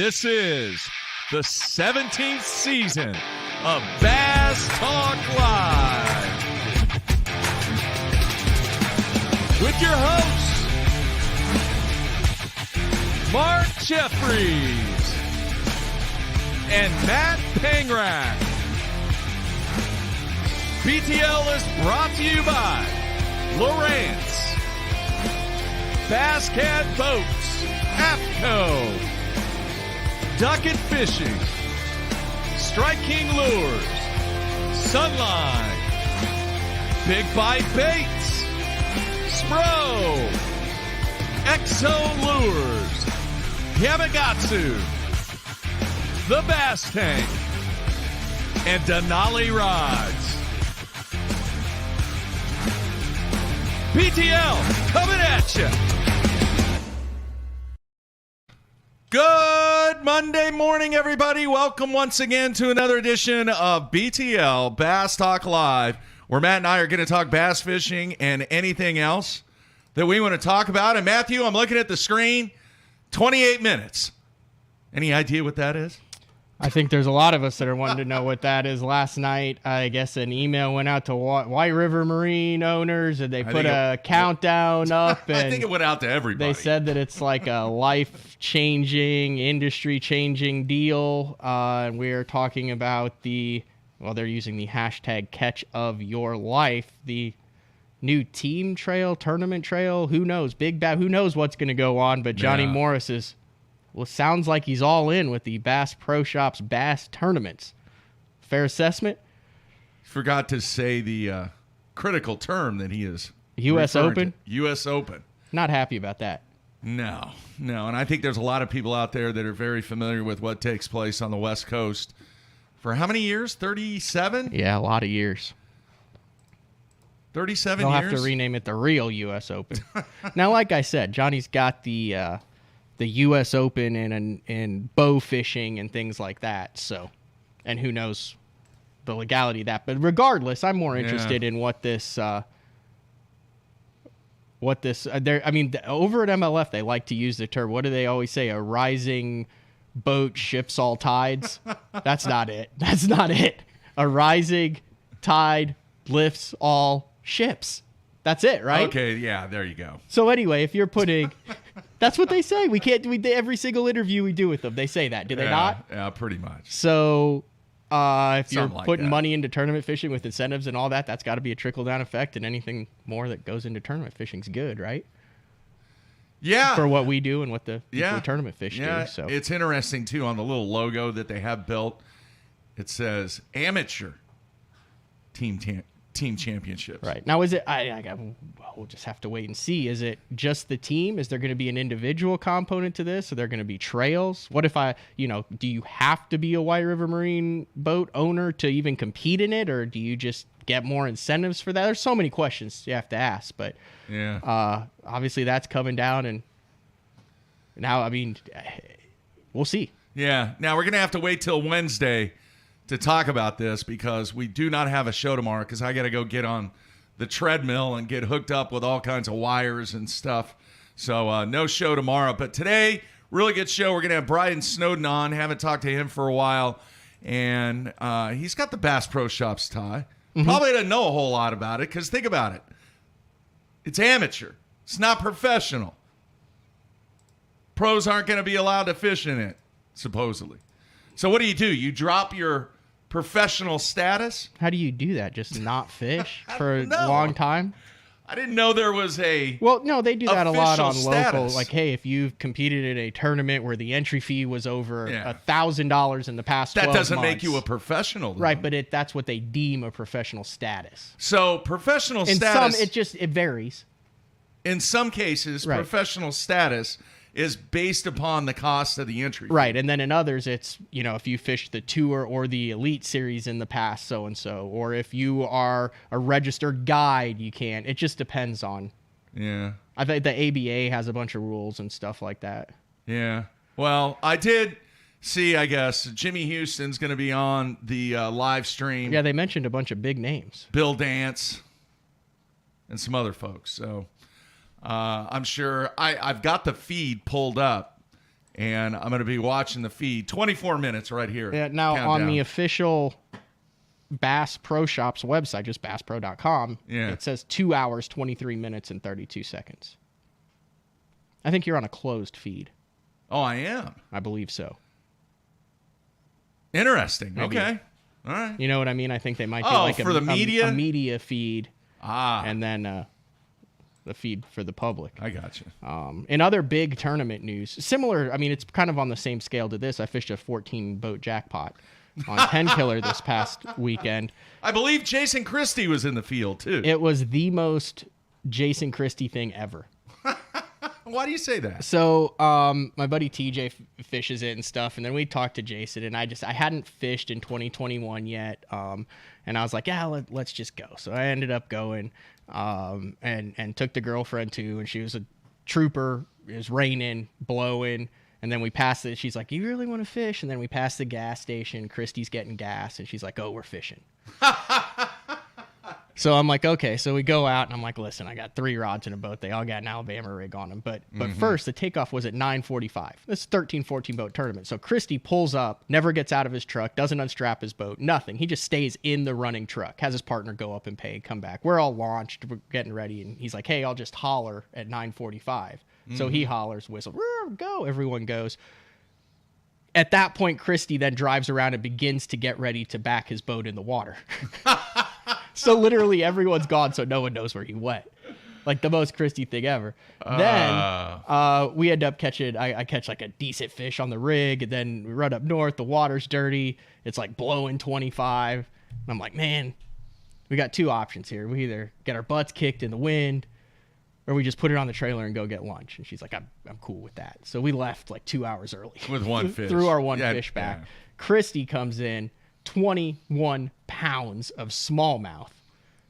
This is the 17th season of Bass Talk Live with your hosts, Mark Jeffries and Matt Pangrat. BTL is brought to you by Lowrance, Bass Cat Boats, APCO, Ducket Fishing, Strike King Lures, Sunline, Big Bite Baits, Spro, Exo Lures, Yamagatsu, The Bass Tank, and Denali Rods. BTL coming at you. Good Monday morning, everybody. Welcome once again to another edition of BTL Bass Talk Live, where Matt and I are going to talk bass fishing and anything else that we want to talk about. And Matthew, I'm looking at the screen, 28 minutes. Any idea what that is? I think there's a lot of us that are wanting to know what that is. Last night, I guess an email went out to White River Marine owners, and they put a countdown up. And I think it went out to everybody. They said that it's like a life-changing, industry-changing deal. And we're talking about they're using the hashtag catch of your life, the new team trail, tournament trail. Who knows? Who knows what's going to go on? But Johnny Morris is... Well, sounds like he's all in with the Bass Pro Shops bass tournaments. Fair assessment? Forgot to say the critical term that he is. U.S. Open? U.S. Open. Not happy about that. No. And I think there's a lot of people out there that are very familiar with what takes place on the West Coast. For how many years? 37? Yeah, a lot of years. 37 They'll years? have to rename it the real U.S. Open. Now, like I said, Johnny's got the U.S. Open and bow fishing and things like that. So, and who knows the legality of that. But regardless, I'm more interested in what this over at MLF, they like to use the term, what do they always say? A rising boat shifts all tides. That's not it. That's not it. A rising tide lifts all ships. That's it, right? Okay, yeah, there you go. So anyway, if you're putting... That's what they say. We can't do every single interview we do with them. They say that, do they not? Yeah, pretty much. So if you're like putting that. money into tournament fishing with incentives and all that, that's got to be a trickle-down effect, and anything more that goes into tournament fishing's good, right? Yeah. For what we do and what the tournament fish do. So it's interesting, too, on the little logo that they have built. It says amateur team championships. Right. Now, is it, we'll just have to wait and see. Is it just the team? Is there going to be an individual component to this? Are there going to be trails? What if do you have to be a White River Marine boat owner to even compete in it? Or do you just get more incentives for that? There's so many questions you have to ask, but obviously that's coming down, and now, we'll see. Yeah. Now we're going to have to wait till Wednesday to talk about this, because we do not have a show tomorrow, because I got to go get on the treadmill and get hooked up with all kinds of wires and stuff. So no show tomorrow. But today, really good show. We're going to have Brian Snowden on. Haven't talked to him for a while. And he's got the Bass Pro Shops tie. Mm-hmm. Probably doesn't know a whole lot about it, because think about it. It's amateur. It's not professional. Pros aren't going to be allowed to fish in it, supposedly. So what do? You drop your professional status? How do you do that? Just not fish for a long time? I didn't know there was a Well, no, they do that a lot on status. Local. Like, hey, if you've competed in a tournament where the entry fee was over $1,000 in the past 12 months. That doesn't make you a professional, though. Right, but that's what they deem a professional status. So professional status... it varies. In some cases, professional status is based upon the cost of the entry fee. Right, and then in others, it's, if you fished the Tour or the Elite Series in the past, so-and-so. Or if you are a registered guide, you can. It just depends on... Yeah. I think the ABA has a bunch of rules and stuff like that. Yeah. Well, I did see, I guess, Jimmy Houston's going to be on the live stream. Yeah, they mentioned a bunch of big names. Bill Dance and some other folks. So I'm sure I've got the feed pulled up, and I'm going to be watching the feed. 24 minutes right here. Yeah, now, Countdown. on the official Bass Pro Shops website, just basspro.com, it says 2 hours, 23 minutes, and 32 seconds. I think you're on a closed feed. Oh, I am? I believe so. Interesting. Maybe. Okay. All right. You know what I mean? I think they might do for the media? a media feed, and then the feed for the public. I got you. In other big tournament news, similar, I mean, it's kind of on the same scale to this. I fished a 14-boat jackpot on 10 Killer this past weekend. I believe Jason Christie was in the field, too. It was the most Jason Christie thing ever. Why do you say that? So my buddy TJ fishes it and stuff, and then we talked to Jason, and I hadn't fished in 2021 yet, and I was like, yeah, let's just go. So I ended up going and took the girlfriend too, and she was a trooper. It was raining, blowing, and then we passed it. She's like, you really want to fish? And then we passed the gas station. Christy's getting gas, and she's like, oh, we're fishing. So I'm like, okay. So we go out, and I'm like, listen, I got 3 rods in a boat. They all got an Alabama rig on them. But first, the takeoff was at 9:45. This is 13, 14 boat tournament. So Christy pulls up, never gets out of his truck, doesn't unstrap his boat, nothing. He just stays in the running truck, has his partner go up and pay, come back. We're all launched, we're getting ready, and he's like, hey, I'll just holler at 9:45. So he hollers, whistle, go. Everyone goes. At that point, Christy then drives around and begins to get ready to back his boat in the water. So literally everyone's gone, so no one knows where he went. Like the most Christy thing ever. Then we end up catching, I catch like a decent fish on the rig, and then we run up north, the water's dirty, it's like blowing 25. And I'm like, man, we got 2 options here. We either get our butts kicked in the wind, or we just put it on the trailer and go get lunch. And she's like, I'm cool with that. So we left like 2 hours early. With one fish. Threw our one fish back. Yeah. Christy comes in, 21 pounds of smallmouth.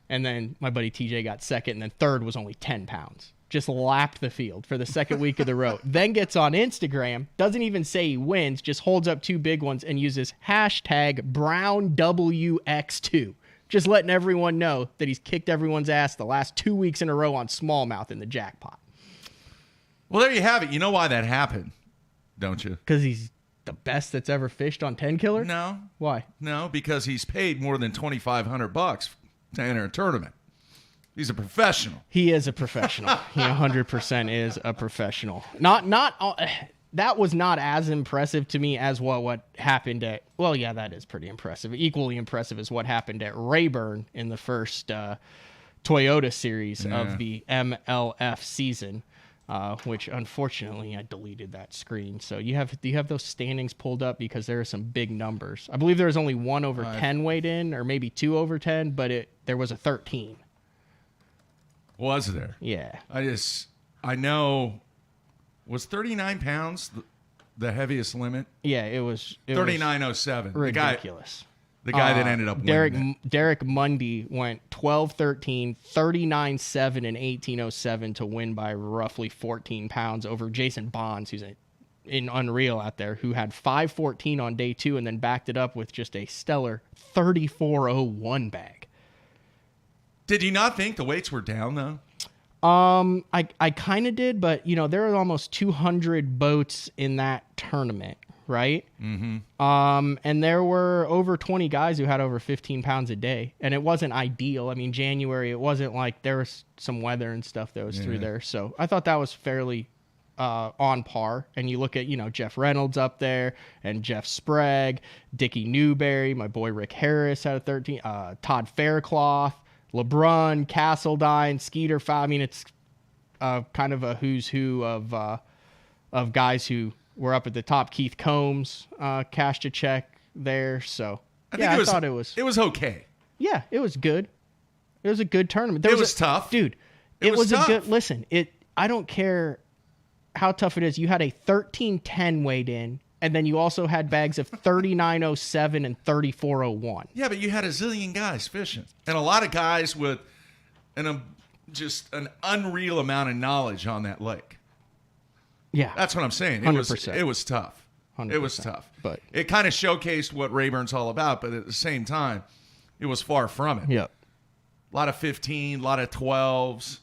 And then my buddy TJ got second, and then third was only 10 pounds. Just lapped the field for the second week of the row. Then gets on Instagram, doesn't even say he wins, just holds up 2 big ones and uses hashtag BrownWX2. Just letting everyone know that he's kicked everyone's ass the last 2 weeks in a row on smallmouth in the jackpot. Well, there you have it. You know why that happened, don't you? Because he's the best that's ever fished on 10 Killer? No. Why? No, because he's paid more than $2,500 to enter a tournament. He's a professional. He is a professional. He 100% is a professional. That was not as impressive to me as what happened at, well, yeah, that is pretty impressive. Equally impressive is what happened at Rayburn in the first Toyota series of the MLF season, which unfortunately I deleted that screen. So do you have those standings pulled up? Because there are some big numbers. I believe there was only 1 over 10 weighed in, or maybe 2 over 10, but there was a 13. Was there? Yeah. I know. Was 39 pounds the heaviest limit? Yeah, it was 39.07. Ridiculous. The guy that ended up winning. Derek Mundy went 12-13, 39.7, and 18.07 to win by roughly 14 pounds over Jason Bonds, who's in Unreal out there, who had 5.14 on day 2 and then backed it up with just a stellar 34.01 bag. Did you not think the weights were down, though? I kind of did, but there are almost 200 boats in that tournament, right? Mm-hmm. And there were over 20 guys who had over 15 pounds a day, and it wasn't ideal. I mean, January, it wasn't like there was some weather and stuff that was through there, so I thought that was fairly on par. And you look at Jeff Reynolds up there, and Jeff Sprague, Dickie Newberry, my boy Rick Harris had a 13, Todd Faircloth, LeBrun, Castledine, Skeeter. I mean, it's kind of a who's who of guys who were up at the top. Keith Combs cashed a check there. So I thought it was okay. Yeah, it was good. It was a good tournament. It was tough, dude. It was tough. A good. Listen, I don't care how tough it is. You had a 13.10 weighed in. And then you also had bags of 39.07 and 34.01. Yeah, but you had a zillion guys fishing. And a lot of guys with just an unreal amount of knowledge on that lake. Yeah. That's what I'm saying. 100%. It was tough. 100%. It was tough. But it kind of showcased what Rayburn's all about, but at the same time, it was far from it. Yep. A lot of 15, a lot of 12s,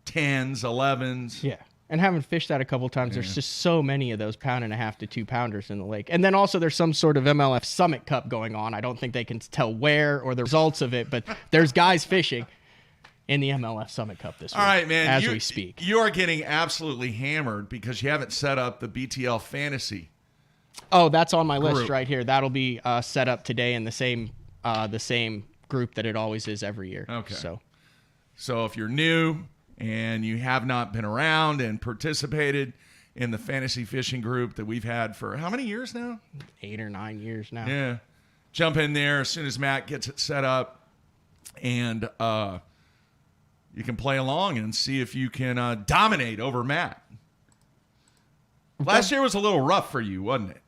10s, 11s. Yeah. And having fished that a couple times, there's just so many of those 1.5 to 2 pounders in the lake. And then also there's some sort of MLF Summit Cup going on. I don't think they can tell where or the results of it, but there's guys fishing in the MLF Summit Cup this week. All right, man. As we speak. You are getting absolutely hammered because you haven't set up the BTL Fantasy. Oh, that's on my list group. right here. That'll be set up today in the same group that it always is every year. Okay. So if you're new and you have not been around and participated in the fantasy fishing group that we've had for how many years now? 8 or 9 years now. Yeah. Jump in there as soon as Matt gets it set up, and you can play along and see if you can dominate over Matt. Last year was a little rough for you, wasn't it?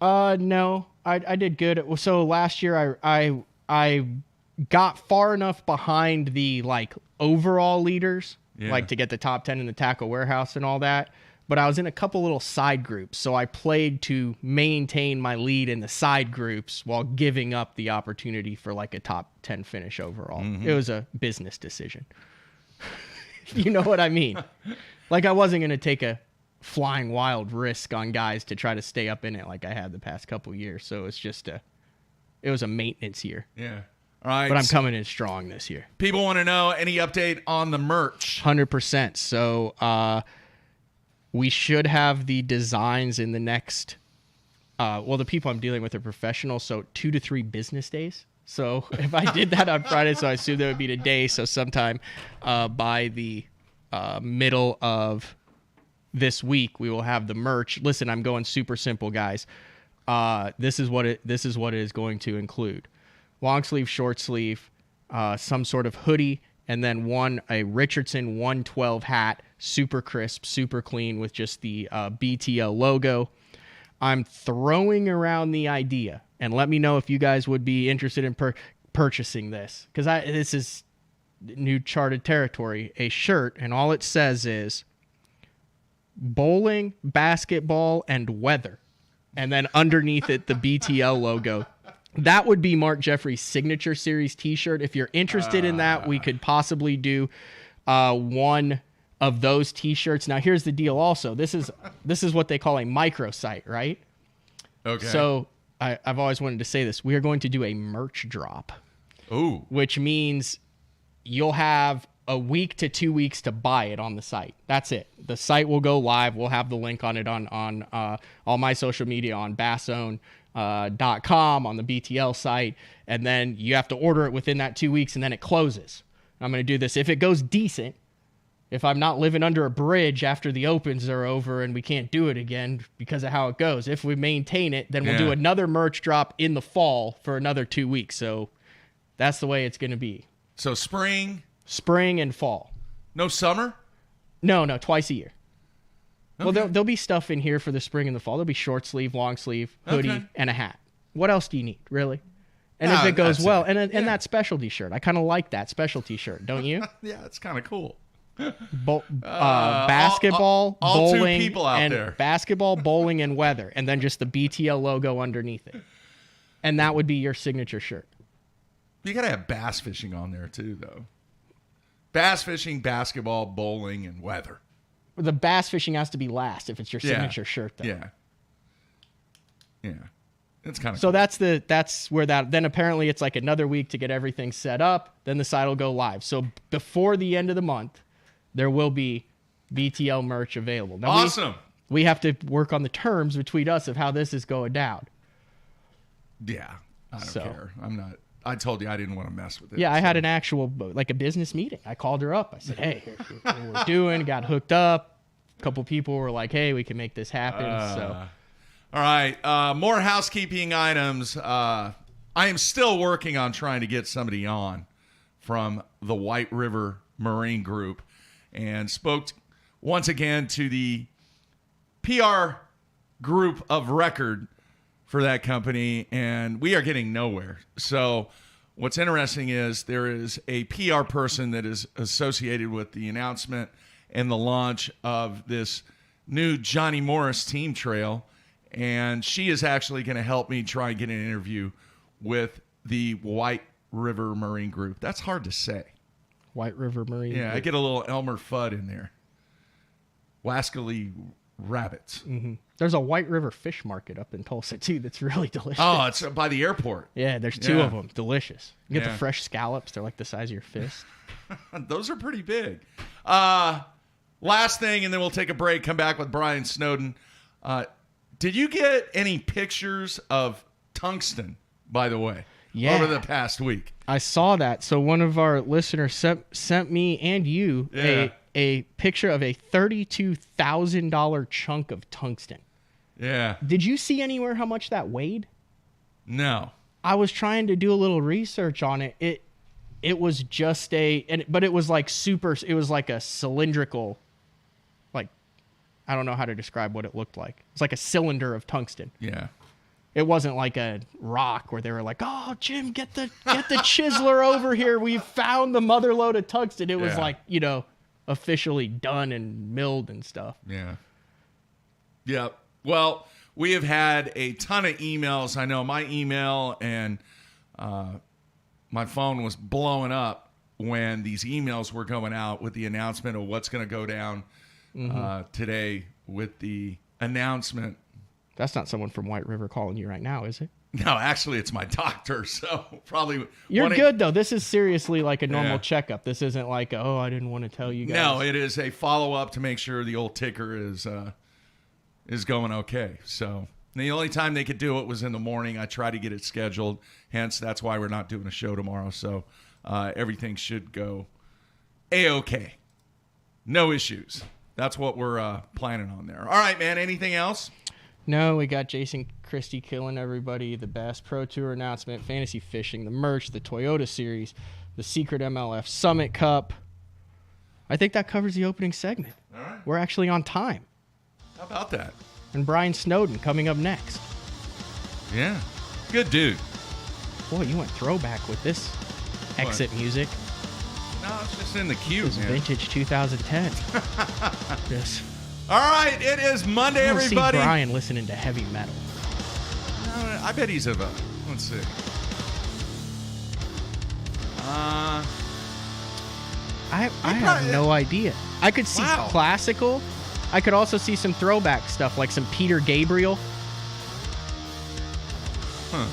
No, I did good. So last year I got far enough behind the like overall leaders, like to get the top 10 in the tackle warehouse and all that. But I was in a couple little side groups, so I played to maintain my lead in the side groups while giving up the opportunity for like a top 10 finish overall. It was a business decision. You know what I mean? Like I wasn't going to take a flying wild risk on guys to try to stay up in it like I had the past couple years. So it's just it was a maintenance year. Yeah. All right. But I'm coming in strong this year. People want to know any update on the merch. 100%. So we should have the designs in the next the people I'm dealing with are professionals, so 2 to 3 business days. So if I did that on Friday, so I assume that would be today. So sometime by the middle of this week, we will have the merch. Listen, I'm going super simple, guys. This is what it is going to include: long sleeve, short sleeve, some sort of hoodie, and then a Richardson 112 hat, super crisp, super clean with just the BTL logo. I'm throwing around the idea, and let me know if you guys would be interested in purchasing this, because this is new charted territory. A shirt, and all it says is bowling, basketball, and weather, and then underneath it the BTL logo. That would be Mark Jeffrey's signature series t-shirt. If you're interested in that, we could possibly do one of those t-shirts. Now here's the deal also. This is what they call a microsite, right? Okay. So I've always wanted to say this. We are going to do a merch drop. Ooh. Which means you'll have a week to 2 weeks to buy it on the site. That's it. The site will go live. We'll have the link on it on all my social media, on bassown.com, on the BTL site, and then you have to order it within that 2 weeks, and then it closes. I'm going to do this. If it goes decent, if I'm not living under a bridge after the opens are over and we can't do it again because of how it goes, if we maintain it, then we'll do another merch drop in the fall for another 2 weeks. So that's the way it's going to be. So spring and fall. No summer? No, twice a year. Okay. Well, there'll be stuff in here for the spring and the fall. There'll be short sleeve, long sleeve, hoodie, and a hat. What else do you need, really? And if it goes well, and that specialty shirt. I kind of like that specialty shirt, don't you? Yeah, it's kind of cool. Basketball, all bowling, two people out and there. basketball, bowling, and weather, and then just the BTL logo underneath it. And that would be your signature shirt. You got to have bass fishing on there too, though. Bass fishing, basketball, bowling, and weather. The bass fishing has to be last if it's your signature shirt, though. Yeah. It's kind of so cool. that's where that. Then apparently it's like another week to get everything set up. Then the site will go live. So before the end of the month, there will be BTL merch available. Now awesome. We have to work on the terms between us of how this is going down. Yeah, I don't care. I'm not. I told you I didn't want to mess with it. Yeah, I had an actual, like a business meeting. I called her up. I said, hey, here's what we're doing. Got hooked up. A couple people were like, hey, we can make this happen. All right. More housekeeping items. I am still working on trying to get somebody on from the White River Marine Group, and spoke once again to the PR group of record for that company, and we are getting nowhere. So what's interesting is there is a PR person that is associated with the announcement and the launch of this new Johnny Morris team trail, and she is actually going to help me try and get an interview with the White River Marine Group. That's hard to say. White River Marine Yeah, Group. I get a little Elmer Fudd in there. wascally rabbits. Mm-hmm. There's a White River fish market up in Tulsa, too, that's really delicious. Oh, it's by the airport. Yeah, there's two of them. Delicious. You get the fresh scallops. They're like the size of your fist. Those are pretty big. Last thing, and then we'll take a break, come back with Brian Snowden. Did you get any pictures of tungsten, by the way, over the past week? I saw that. So one of our listeners sent me and you a picture of a $32,000 chunk of tungsten. Yeah. Did you see anywhere how much that weighed? No. I was trying to do a little research on it. It was just but it was like it was like a cylindrical, like, I don't know how to describe what it looked like. It's like a cylinder of tungsten. Yeah. It wasn't like a rock where they were like, "Oh, Jim, get the chiseler over here. We've found the mother lode of tungsten." It was like, officially done and milled and stuff. Yeah. Yeah. Well, we have had a ton of emails. I know my email and my phone was blowing up when these emails were going out with the announcement of what's going to go down today with the announcement. That's not someone from White River calling you right now, is it? No, actually, it's my doctor. So probably you're good though. This is seriously like a normal checkup. This isn't like, oh, I didn't want to tell you guys. No, it is a follow up to make sure the old ticker is going okay. So the only time they could do it was in the morning. I tried to get it scheduled. Hence, that's why we're not doing a show tomorrow. So everything should go A-okay. No issues. That's what we're planning on there. All right, man. Anything else? No, we got Jason Christie killing everybody, the Bass Pro Tour announcement, fantasy fishing, the merch, the Toyota Series, the Secret MLF Summit Cup. I think that covers the opening segment. All right. We're actually on time. How about that? And Brian Snowden coming up next. Yeah. Good dude. Boy, you went throwback with this exit music. No, it's just in the queue, It's man. vintage 2010. Yes. All right, it is Monday, I don't everybody. see Brian listening to heavy metal. I bet he's let's see. I have no idea. I could see classical. I could also see some throwback stuff, like some Peter Gabriel. Huh.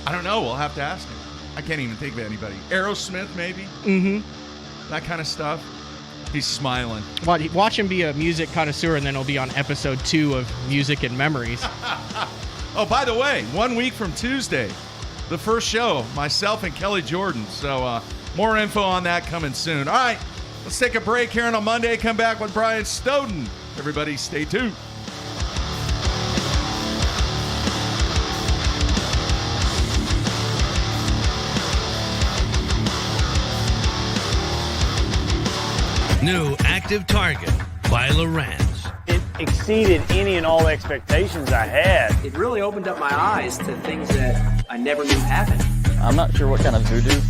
I don't know. We'll have to ask him. I can't even think of anybody. Aerosmith, maybe? Mm-hmm. That kind of stuff. He's smiling. Watch him be a music connoisseur, and then he'll be on episode 2 of Music and Memories. Oh, by the way, 1 week from Tuesday, the first show, myself and Kelly Jordan. So more info on that coming soon. All right, let's take a break here on a Monday. Come back with Brian Snowden. Everybody stay tuned. New Active Target by Lowrance. It exceeded any and all expectations I had. It really opened up my eyes to things that I never knew happened. I'm not sure what kind of voodoo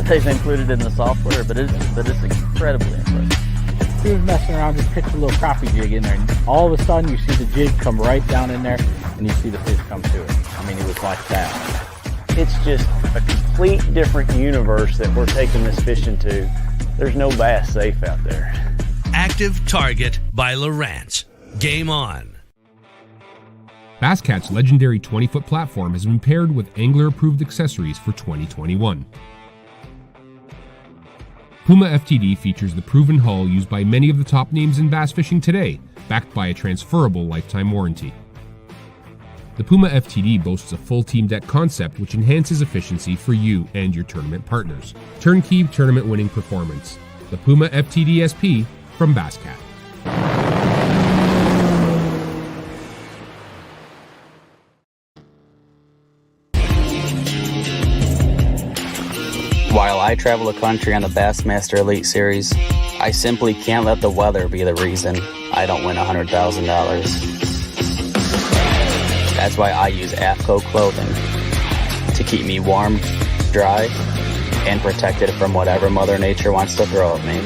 they've included in the software, but it's incredibly impressive. He was messing around, just pitched a little crappie jig in there, and all of a sudden you see the jig come right down in there, and you see the fish come to it. I mean, it was like that. It's just a complete different universe that we're taking this fishing to. There's no bass safe out there. Active Target by Lowrance. Game on. BassCat's legendary 20-foot platform has been paired with angler-approved accessories for 2021. Puma FTD features the proven hull used by many of the top names in bass fishing today, backed by a transferable lifetime warranty. The Puma FTD boasts a full team deck concept which enhances efficiency for you and your tournament partners. Turnkey tournament-winning performance. The Puma FTD SP from BassCat. While I travel the country on the Bassmaster Elite Series, I simply can't let the weather be the reason I don't win $100,000. That's why I use AFCO clothing to keep me warm, dry, and protected from whatever Mother Nature wants to throw at me.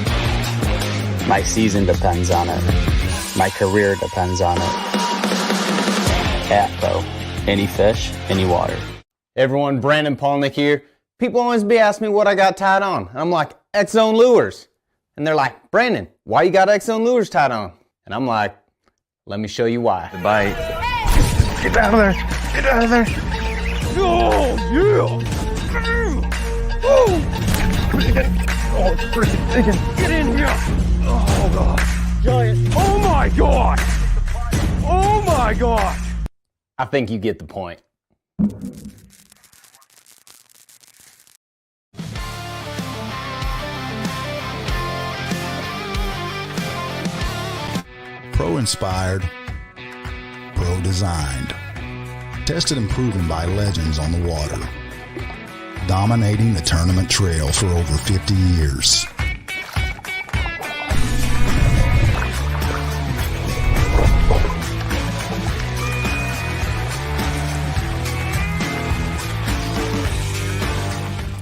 My season depends on it. My career depends on it. AFCO. Any fish, any water. Everyone, Brandon Polnick here. People always be asking me what I got tied on. I'm like, X-Zone Lures. And they're like, Brandon, why you got X-Zone Lures tied on? And I'm like, let me show you why. The bite. Get out of there. Get out of there. Oh, yeah. Oh, it's pretty thinking. Get in here. Oh, God. Giant. Oh, my God. Oh, my God. I think you get the point. Pro-inspired, pro-designed. Tested and proven by legends on the water. Dominating the tournament trail for over 50 years.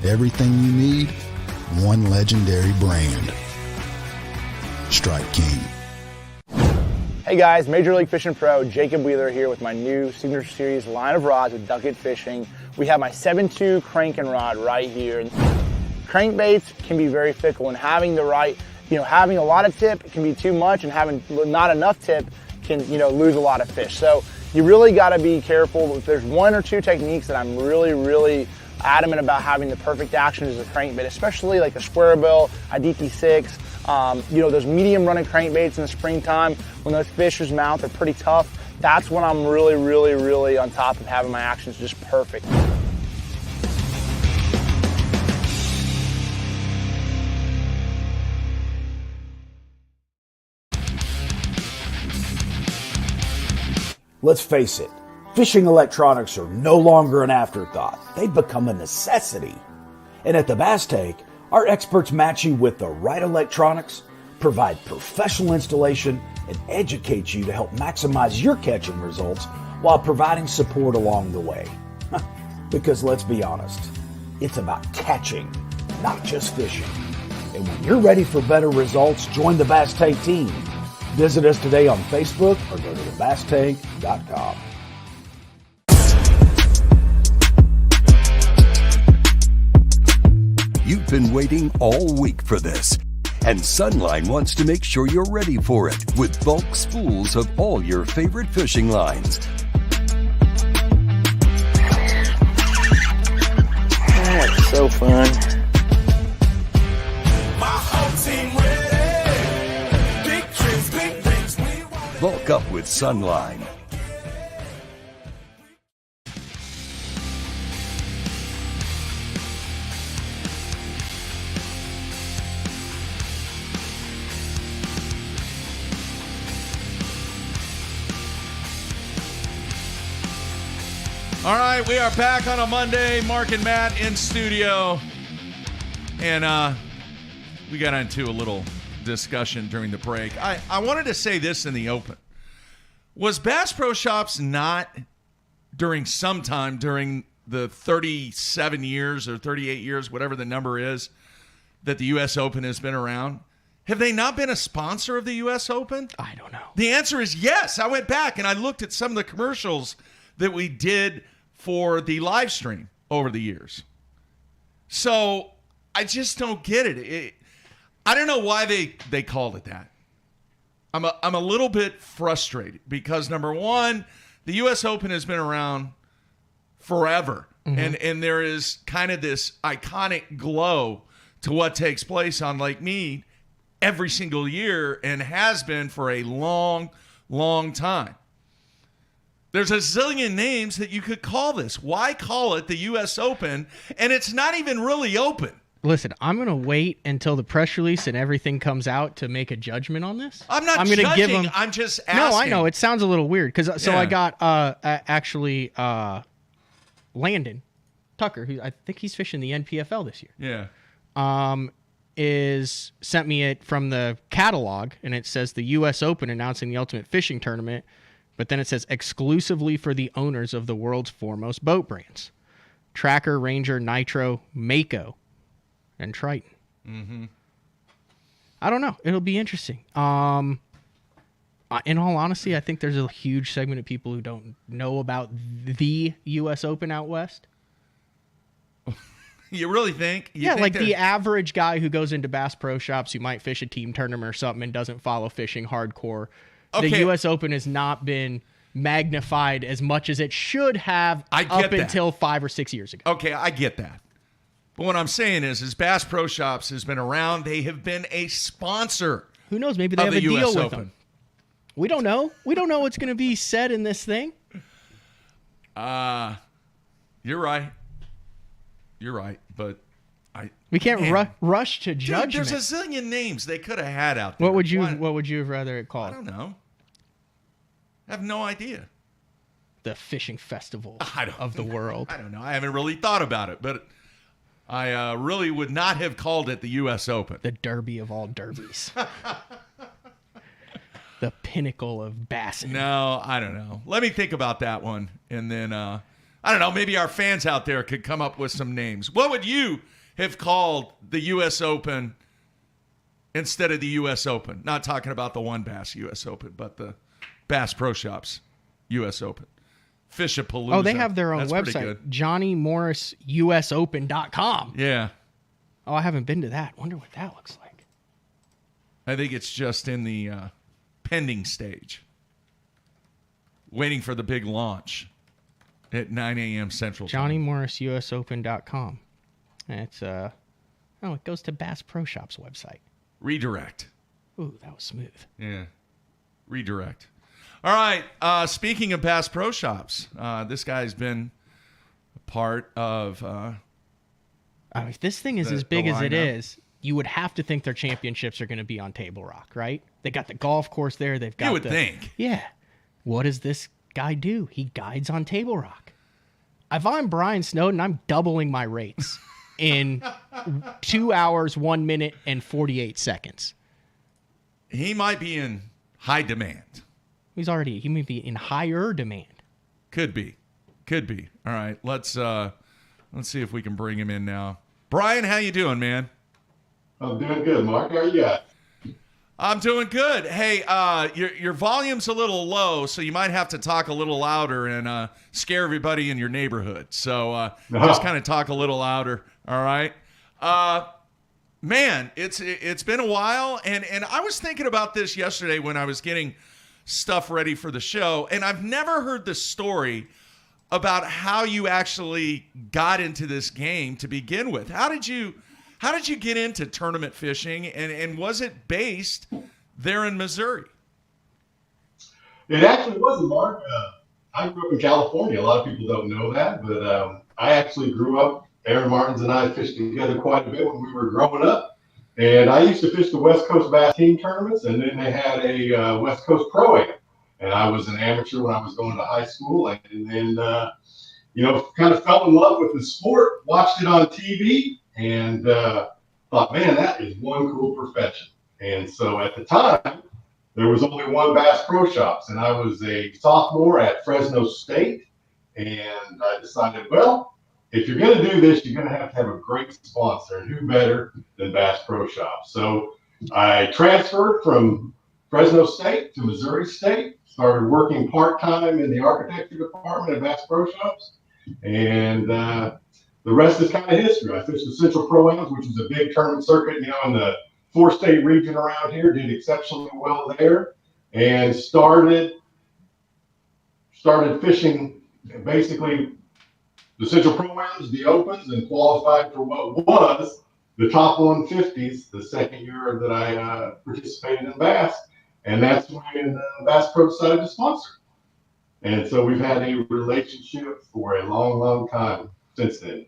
Everything you need, one legendary brand. Strike King. Hey guys, Major League Fishing Pro, Jacob Wheeler here with my new Signature Series line of rods with Duck It Fishing. We have my 7.2 cranking rod right here. Crankbaits can be very fickle, and having the right, having a lot of tip can be too much, and having not enough tip can, lose a lot of fish. So you really got to be careful. If there's one or two techniques that I'm really adamant about having the perfect action as a crankbait, especially like a square bill, a DT6, those medium running crankbaits in the springtime when those fish's mouth are pretty tough. That's when I'm really on top of having my actions just perfect. Let's face it, fishing electronics are no longer an afterthought. They've become a necessity. And at the Bass Tank, our experts match you with the right electronics, provide professional installation, and educate you to help maximize your catching results while providing support along the way. Because let's be honest, it's about catching, not just fishing. And when you're ready for better results, join the Bass Tank team. Visit us today on Facebook or go to thebasstank.com. You've been waiting all week for this, and Sunline wants to make sure you're ready for it with bulk spools of all your favorite fishing lines. That's so fun. Bulk up with Sunline. All right, we are back on a Monday. Mark and Matt in studio. And we got into a little discussion during the break. I wanted to say this in the open. Was Bass Pro Shops not during the 37 years or 38 years, whatever the number is, that the U.S. Open has been around? Have they not been a sponsor of the U.S. Open? I don't know. The answer is yes. I went back and I looked at some of the commercials that we did for the live stream over the years. So I just don't get it. I don't know why they called it that. I'm a little bit frustrated because, number one, the U.S. Open has been around forever. Mm-hmm. And there is kind of this iconic glow to what takes place on Lake Mead every single year and has been for a long time. There's a zillion names that you could call this. Why call it the U.S. Open? And it's not even really open. Listen, I'm going to wait until the press release and everything comes out to make a judgment on this. I'm not judging. Give them, I'm just asking. No, I know. It sounds a little weird. I got Landon Tucker, who I think he's fishing the NPFL this year. Yeah. Sent me it from the catalog, and it says the U.S. Open announcing the Ultimate Fishing Tournament, but then it says exclusively for the owners of the world's foremost boat brands: Tracker, Ranger, Nitro, Mako, and Triton. Mm-hmm. I don't know. It'll be interesting. In all honesty, I think there's a huge segment of people who don't know about the U.S. Open out west. You really think? The average guy who goes into Bass Pro Shops who might fish a team tournament or something and doesn't follow fishing hardcore the U.S. Open has not been magnified as much as it should have until 5 or 6 years ago. Okay, I get that. But what I'm saying is Bass Pro Shops has been around. They have been a sponsor. Who knows? Maybe they have a deal with them. We don't know. We don't know what's going to be said in this thing. You're right. But we can't rush to judgment. Dude, there's a zillion names they could have had out there. What would you have rather it called? I don't know. I have no idea. The fishing festival of the world. I don't know. I haven't really thought about it, but I really would not have called it the U.S. Open. The Derby of all derbies. The pinnacle of bassing. No, I don't know. Let me think about that one. And then, I don't know, maybe our fans out there could come up with some names. What would you have called the U.S. Open instead of the U.S. Open? Not talking about the One Bass U.S. Open, but the Bass Pro Shops U.S. Open. Fishapalooza. Oh, they have their own website. JohnnyMorrisUSOpen.com. Yeah. Oh, I haven't been to that. Wonder what that looks like. I think it's just in the pending stage. Waiting for the big launch at 9 a.m. Central Time. JohnnyMorrisUSOpen.com. It's it goes to Bass Pro Shops website. Redirect. Ooh, that was smooth. Yeah. Redirect. All right. Speaking of Bass Pro Shops, this guy's been a part of. If this thing is as big as it is, you would have to think their championships are going to be on Table Rock, right? They got the golf course there. They've got. You would think. Yeah. What does this guy do? He guides on Table Rock. If I'm Brian Snowden, I'm doubling my rates in 2 hours, 1 minute, and 48 seconds. He might be in high demand. He may be in higher demand. Could be. All right, let's see if we can bring him in now. Brian, how you doing, man? I'm doing good, Mark. How are you at? I'm doing good. Hey, your volume's a little low, so you might have to talk a little louder and scare everybody in your neighborhood. So just kind of talk a little louder. All right. Man, it's been a while, and I was thinking about this yesterday when I was getting stuff ready for the show, and I've never heard the story about how you actually got into this game to begin with. How did you get into tournament fishing, and was it based there in Missouri? It actually wasn't, Mark. I grew up in California. A lot of people don't know that, but I actually grew up. Aaron Martins and I fished together quite a bit when we were growing up. And I used to fish the West Coast Bass Team tournaments, and then they had a West Coast Pro-Am. And I was an amateur when I was going to high school, and then, kind of fell in love with the sport, watched it on TV, and thought, man, that is one cool profession. And so at the time, there was only one Bass Pro Shops, and I was a sophomore at Fresno State, and I decided, well, if you're going to do this, you're going to have a great sponsor, and who better than Bass Pro Shops? So I transferred from Fresno State to Missouri State, started working part-time in the architecture department at Bass Pro Shops, and the rest is kind of history. I fished the Central Pro-Ams, which is a big tournament circuit, in the 4-state region around here, did exceptionally well there, and started fishing basically the Central Pro-Ams, the Opens, and qualified for what was the top 150s the second year that I participated in Bass. And that's when Bass Pro decided to sponsor. And so we've had a relationship for a long, long time since then.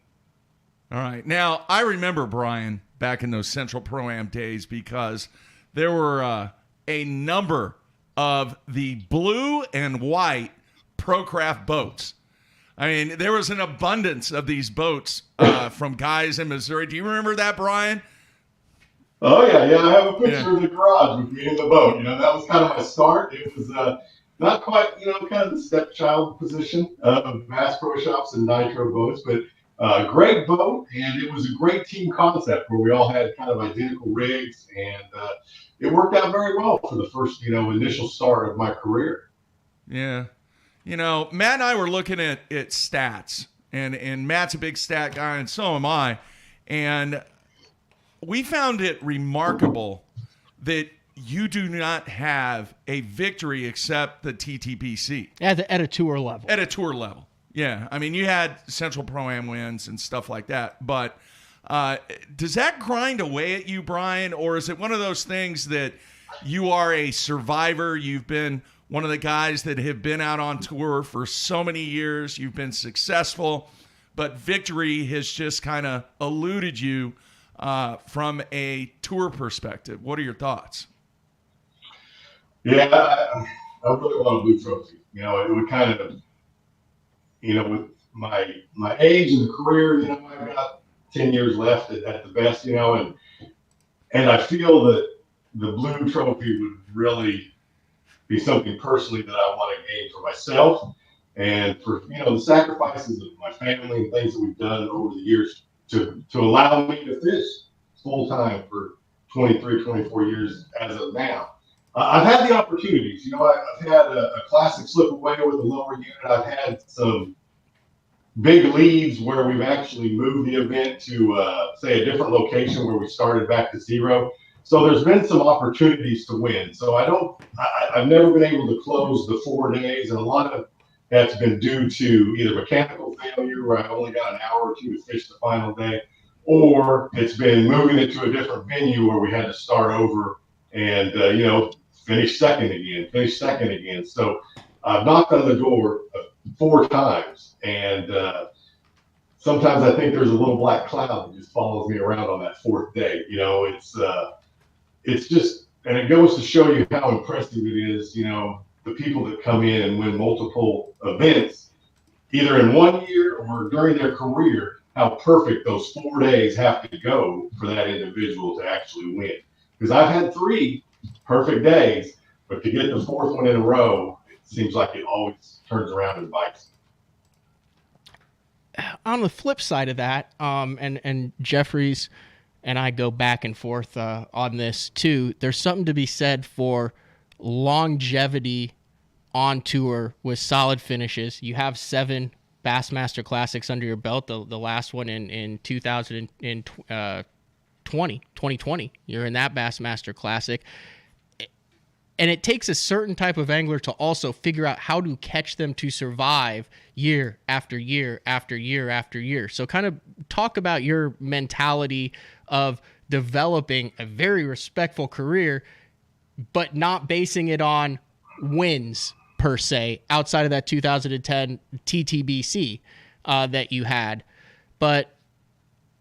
All right. Now, I remember, Brian, back in those Central Pro-Am days, because there were a number of the blue and white Procraft boats. I mean, there was an abundance of these boats from guys in Missouri. Do you remember that, Brian? Oh, yeah. I have a picture of the garage with me in the boat. That was kind of my start. It was not quite, kind of the stepchild position of Bass Pro Shops and Nitro boats, but a great boat, and it was a great team concept where we all had kind of identical rigs, and it worked out very well for the first, initial start of my career. Yeah. Matt and I were looking at stats, and Matt's a big stat guy, and so am I. And we found it remarkable that you do not have a victory except the TTBC. At a tour level. At a tour level. Yeah. I mean, you had Central Pro-Am wins and stuff like that. But does that grind away at you, Brian? Or is it one of those things that you are a survivor? You've been one of the guys that have been out on tour for so many years. You've been successful, but victory has just kind of eluded you from a tour perspective. What are your thoughts? Yeah, I really want a blue trophy. You know, it would kind of, you know, with my age and the career, you know, I've got 10 years left at the best, you know, and I feel that the blue trophy would really be something personally that I want to gain for myself and for, you know, the sacrifices of my family and things that we've done over the years to allow me to fish full time for 23, 24 years as of now. I've had the opportunities, you know, I've had a classic slip away with a lower unit. I've had some big leads where we've actually moved the event to, say, a different location where we started back to zero. So there's been some opportunities to win. So I've never been able to close the 4 days, and a lot of that's been due to either mechanical failure where I only got an hour or two to fish the final day, or it's been moving it to a different venue where we had to start over and, you know, finish second again. So I've knocked on the door 4 times, and sometimes I think there's a little black cloud that just follows me around on that 4th day. You know, it's just, and it goes to show you how impressive it is, you know, the people that come in and win multiple events, either in 1 year or during their career, how perfect those 4 days have to go for that individual to actually win. Because I've had 3 perfect days, but to get the 4th one in a row, it seems like it always turns around and bites. On the flip side of that, and Jeffries and I go back and forth on this too, there's something to be said for longevity on tour with solid finishes. You have 7 Bassmaster Classics under your belt, the last one in 2020. You're in that Bassmaster Classic. And it takes a certain type of angler to also figure out how to catch them to survive year after year after year after year. So kind of talk about your mentality of developing a very respectful career, but not basing it on wins per se outside of that 2010 TTBC that you had. But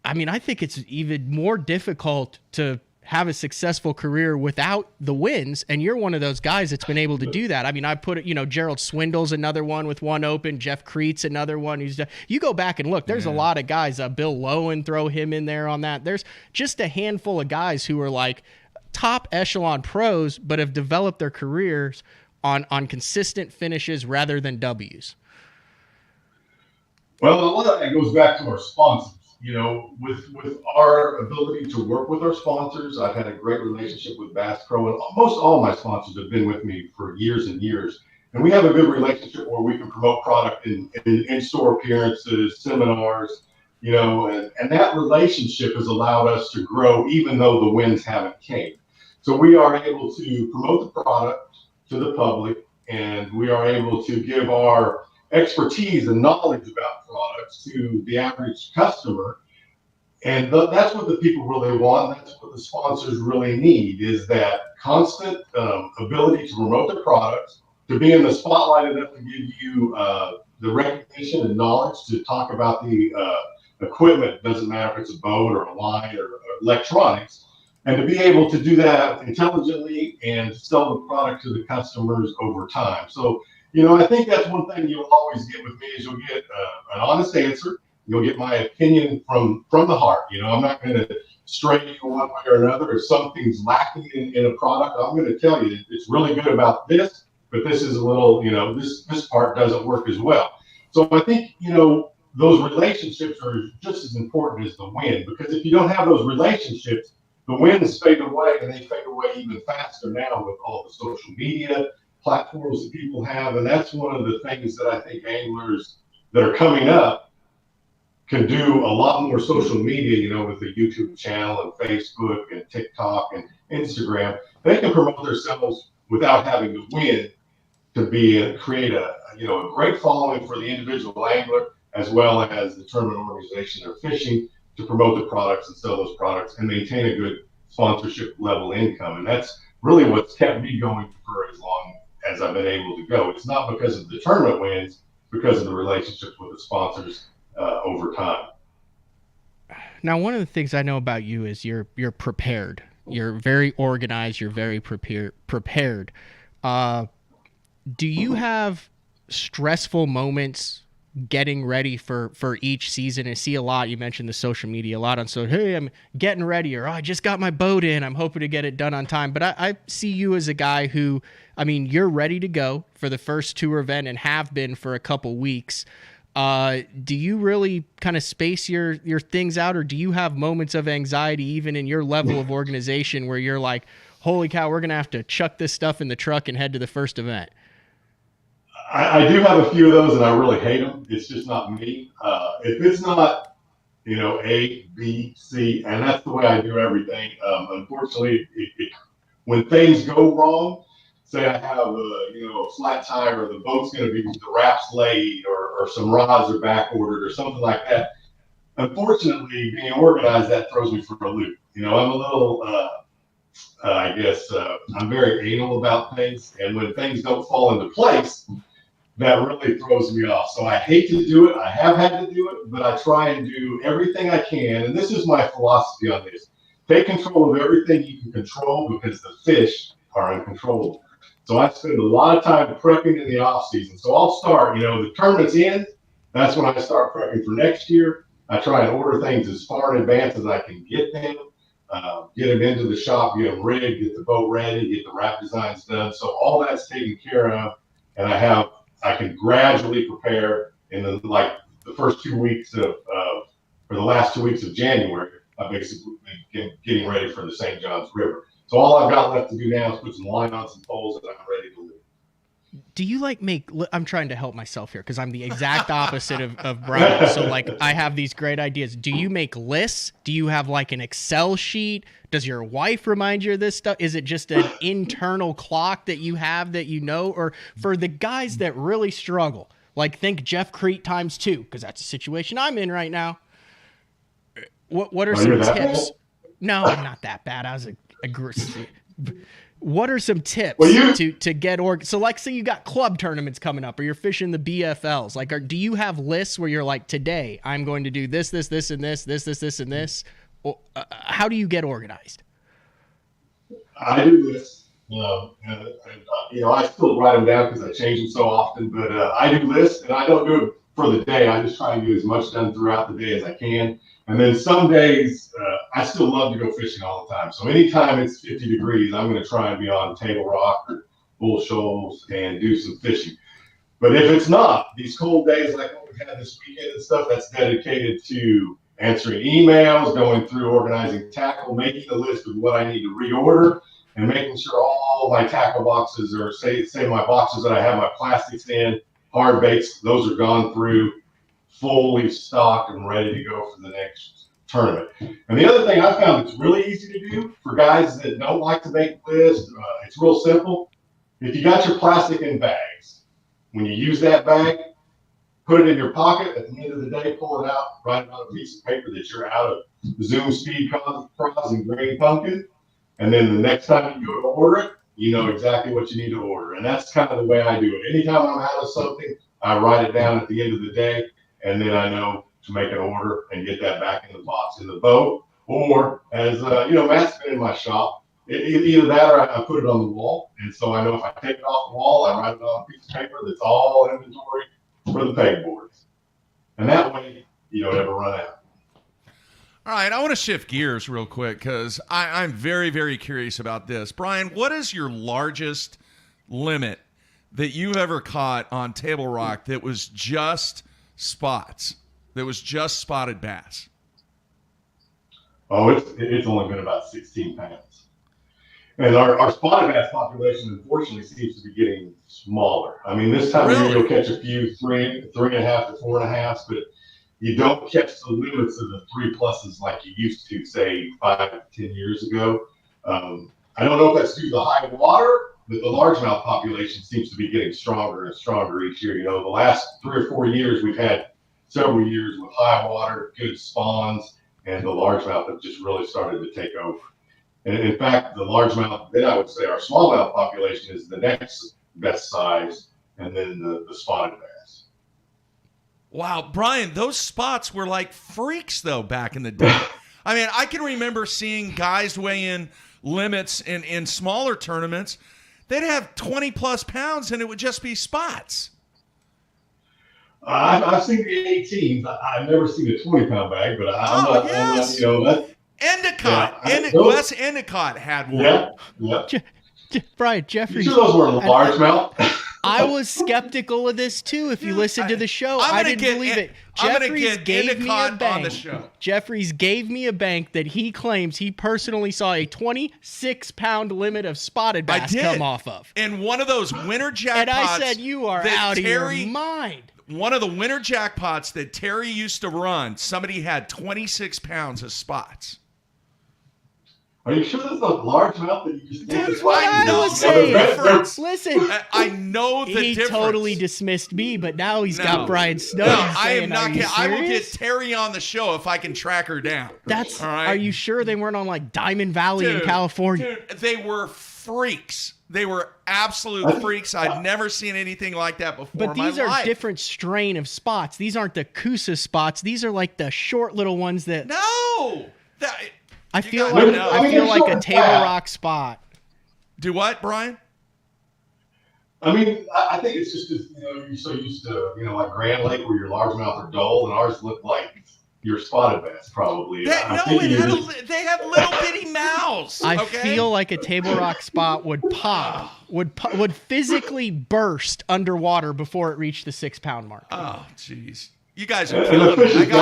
I mean, I think it's even more difficult to have a successful career without the wins, and you're one of those guys that's been able to do that. I mean, I put it, you know, Gerald Swindle's another one with 1 open, Jeff Creet's another one. You go back and look, there's a lot of guys, Bill Lowen, throw him in there on that. There's just a handful of guys who are like top echelon pros, but have developed their careers on consistent finishes rather than W's. Well, a lot of that goes back to our sponsors. You know, with our ability to work with our sponsors, I've had a great relationship with Bass Pro, and almost all my sponsors have been with me for years and years. And we have a good relationship where we can promote product in store appearances, seminars, you know, and that relationship has allowed us to grow even though the wins haven't came. So we are able to promote the product to the public, and we are able to give our expertise and knowledge about products to the average customer. And that's what the people really want. That's what the sponsors really need, is that constant ability to promote their products, to be in the spotlight enough to give you the recognition and knowledge to talk about the equipment. It doesn't matter if it's a boat or a line or electronics, and to be able to do that intelligently and sell the product to the customers over time. So, you know, I think that's one thing you'll always get with me is you'll get an honest answer. You'll get my opinion from the heart. You know, I'm not going to stray you one way or another. If something's lacking in a product, I'm going to tell you it's really good about this, but this is a little, you know, this part doesn't work as well. So I think, you know, those relationships are just as important as the win, because if you don't have those relationships, the wins fade away, and they fade away even faster now with all the social media platforms that people have. And that's one of the things that I think anglers that are coming up can do a lot more social media, with the YouTube channel and Facebook and TikTok and Instagram. They can promote themselves without having to win to create a great following for the individual angler as well as the tournament organization they're fishing to promote the products and sell those products and maintain a good sponsorship level income. And that's really what's kept me going for as long as I've been able to go. It's not because of the tournament wins, because of the relationships with the sponsors over time. Now, one of the things I know about you is you're prepared. You're very organized. You're very prepared. Do you have stressful moments getting ready for each season? I see a lot. You mentioned the social media a lot on. So, hey, I'm getting ready, or I just got my boat in. I'm hoping to get it done on time. But I see you as a guy who, you're ready to go for the first tour event and have been for a couple weeks. Do you really kind of space your things out, or do you have moments of anxiety even in your level of organization where you're like, holy cow, we're going to have to chuck this stuff in the truck and head to the first event? I do have a few of those, and I really hate them. It's just not me. If it's not, A, B, C, and that's the way I do everything. Unfortunately, when things go wrong, say I have a flat tire, or the boat's going to be, the wrap's laid, or some rods are back ordered, or something like that. Unfortunately, being organized, that throws me for a loop. I'm a little, I'm very anal about things, and when things don't fall into place, that really throws me off. So I hate to do it. I have had to do it, but I try and do everything I can. And this is my philosophy on this. Take control of everything you can control, because the fish are uncontrollable. So I spend a lot of time prepping in the off season. So I'll start, the tournament's in. That's when I start prepping for next year. I try and order things as far in advance as I can get them. Get them into the shop, get them rigged, get the boat ready, get the wrap designs done. So all that's taken care of, and I can gradually prepare in the first 2 weeks or the last 2 weeks of January. I basically been getting ready for the St. John's River. So all I've got left to do now is put some line on some poles, and I'm ready to leave. Do you I'm trying to help myself here because I'm the exact opposite of Brian. So I have these great ideas. Do you make lists? Do you have an Excel sheet? Does your wife remind you of this stuff? Is it just an internal clock that you have that or for the guys that really struggle, think Jeff Crete times 2, because that's a situation I'm in right now. What are some tips? No, I'm not that bad. I was aggressive. What are some tips to get So say you got club tournaments coming up, or you're fishing the BFLs. Do you have lists where you're today I'm going to do this, and this, and this? How do you get organized? I do lists. I still write them down because I change them so often, but I do lists, and I don't do it for the day. I just try and get as much done throughout the day as I can. And then some days, I still love to go fishing all the time. So anytime it's 50 degrees, I'm going to try and be on Table Rock or Bull Shoals and do some fishing. But if it's not, these cold days like what we had this weekend and stuff, that's dedicated to answering emails, going through organizing tackle, making a list of what I need to reorder, and making sure all my tackle boxes, or say my boxes that I have my plastics in, hard baits, those are gone through, fully stocked and ready to go for the next tournament. And the other thing I found that's really easy to do for guys that don't like to make lists, it's real simple. If you got your plastic in bags, when you use that bag, put it in your pocket. At the end of the day, pull it out, write it on a piece of paper that you're out of Zoom Speed Pros and Green Pumpkin. And then the next time you go to order it, you know exactly what you need to order. And that's kind of the way I do it. Anytime I'm out of something, I write it down at the end of the day, and then I know to make an order and get that back in the box in the boat. Or as Matt's been in my shop, either that or I put it on the wall. And so I know if I take it off the wall, I write it on a piece of paper that's all inventory for the pegboards. And that way you don't ever run out. All right, I want to shift gears real quick because I'm very, very curious about this. Brian, what is your largest limit that you've ever caught on Table Rock that was just spots, that was just spotted bass? Oh, it's only been about 16 pounds. And our spotted bass population, unfortunately, seems to be getting smaller. I mean, this time of year you'll catch a few 3.5 to 4.5, but you don't catch the limits of the 3+ like you used to, say, 5 to 10 years ago. I don't know if that's due to the high water, but the largemouth population seems to be getting stronger and stronger each year. The last 3 or 4 years, we've had several years with high water, good spawns, and the largemouth have just really started to take over. And in fact, the largemouth, then I would say our smallmouth population is the next best size, and then the spotted bass. Wow, Brian, those spots were like freaks, though, back in the day. I mean, I can remember seeing guys weigh in limits in smaller tournaments. They'd have 20+ pounds, and it would just be spots. I've seen the 18s. I've never seen a 20-pound bag, but I'm not. Endicott. Wes Endicott had one. Yeah. Brian, Jeffrey. You sure those were largemouth? I was skeptical of this too. If you listened to the show, I didn't believe it. Jeffries gave me a bank. On the show. Jeffries gave me a bank that he claims he personally saw a 26-pound limit of spotted bass come off of. And one of those winter jackpots. And I said, "You are out of your mind." One of the winter jackpots that Terry used to run, somebody had 26 pounds of spots. Are you sure that's not largemouth that you just think? That's what I was saying. Listen, I know the difference. He totally dismissed me, but now he's got Brian Snowden. No, I am not kidding. I will get Terry on the show if I can track her down. That's. All right? Are you sure they weren't on like Diamond Valley in California? Dude, they were freaks. They were absolute freaks. I'd never seen anything like that before. But these are different strain of spots. These aren't the Coosa spots. These are like the short little ones that. No. I feel like a Table Rock spot. Do what, Brian? I mean, I think it's just you're so used to like Grand Lake where your largemouth are dull, and ours look like your spotted bass probably. They have little bitty mouths. I feel like a Table Rock spot would pop, would physically burst underwater before it reached the 6-pound mark. Oh, jeez, you guys are killing me.